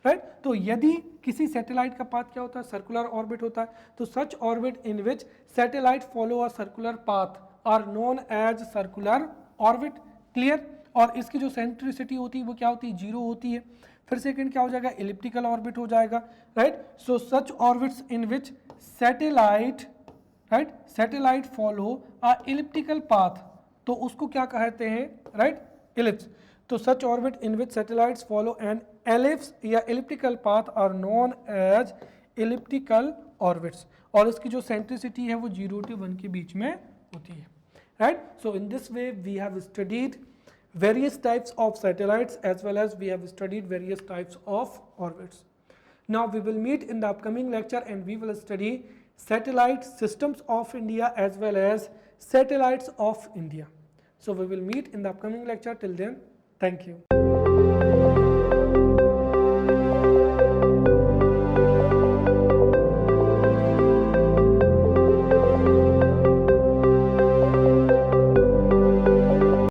राइट। तो यदि किसी सैटेलाइट का पाथ क्या होता है, सर्कुलर ऑर्बिट होता है, तो such orbit in which satellite follow a circular path are known as circular orbit. Clear. और इसकी जो सेंट्रिसिटी होती है वो क्या होती है, 0 होती है। फिर सेकंड क्या हो जाएगा, एलिप्टिकल ऑर्बिट हो जाएगा, right. So such orbits in which satellite, right, satellite follow a elliptical path, तो उसको क्या कहते हैं, राइट, इलिप्स। तो such orbit in which satellites follow an ellipse या elliptical path are known as elliptical orbits, और इसकी जो सेंट्रिसिटी है वो 0 to 1 के बीच में होती है, right. So in this way we have studied various types of satellites as well as we have studied various types of orbits. Now we will meet in the upcoming lecture and we will study satellite systems of India as well as satellites of India. So we will meet in the upcoming lecture. Till then, thank you.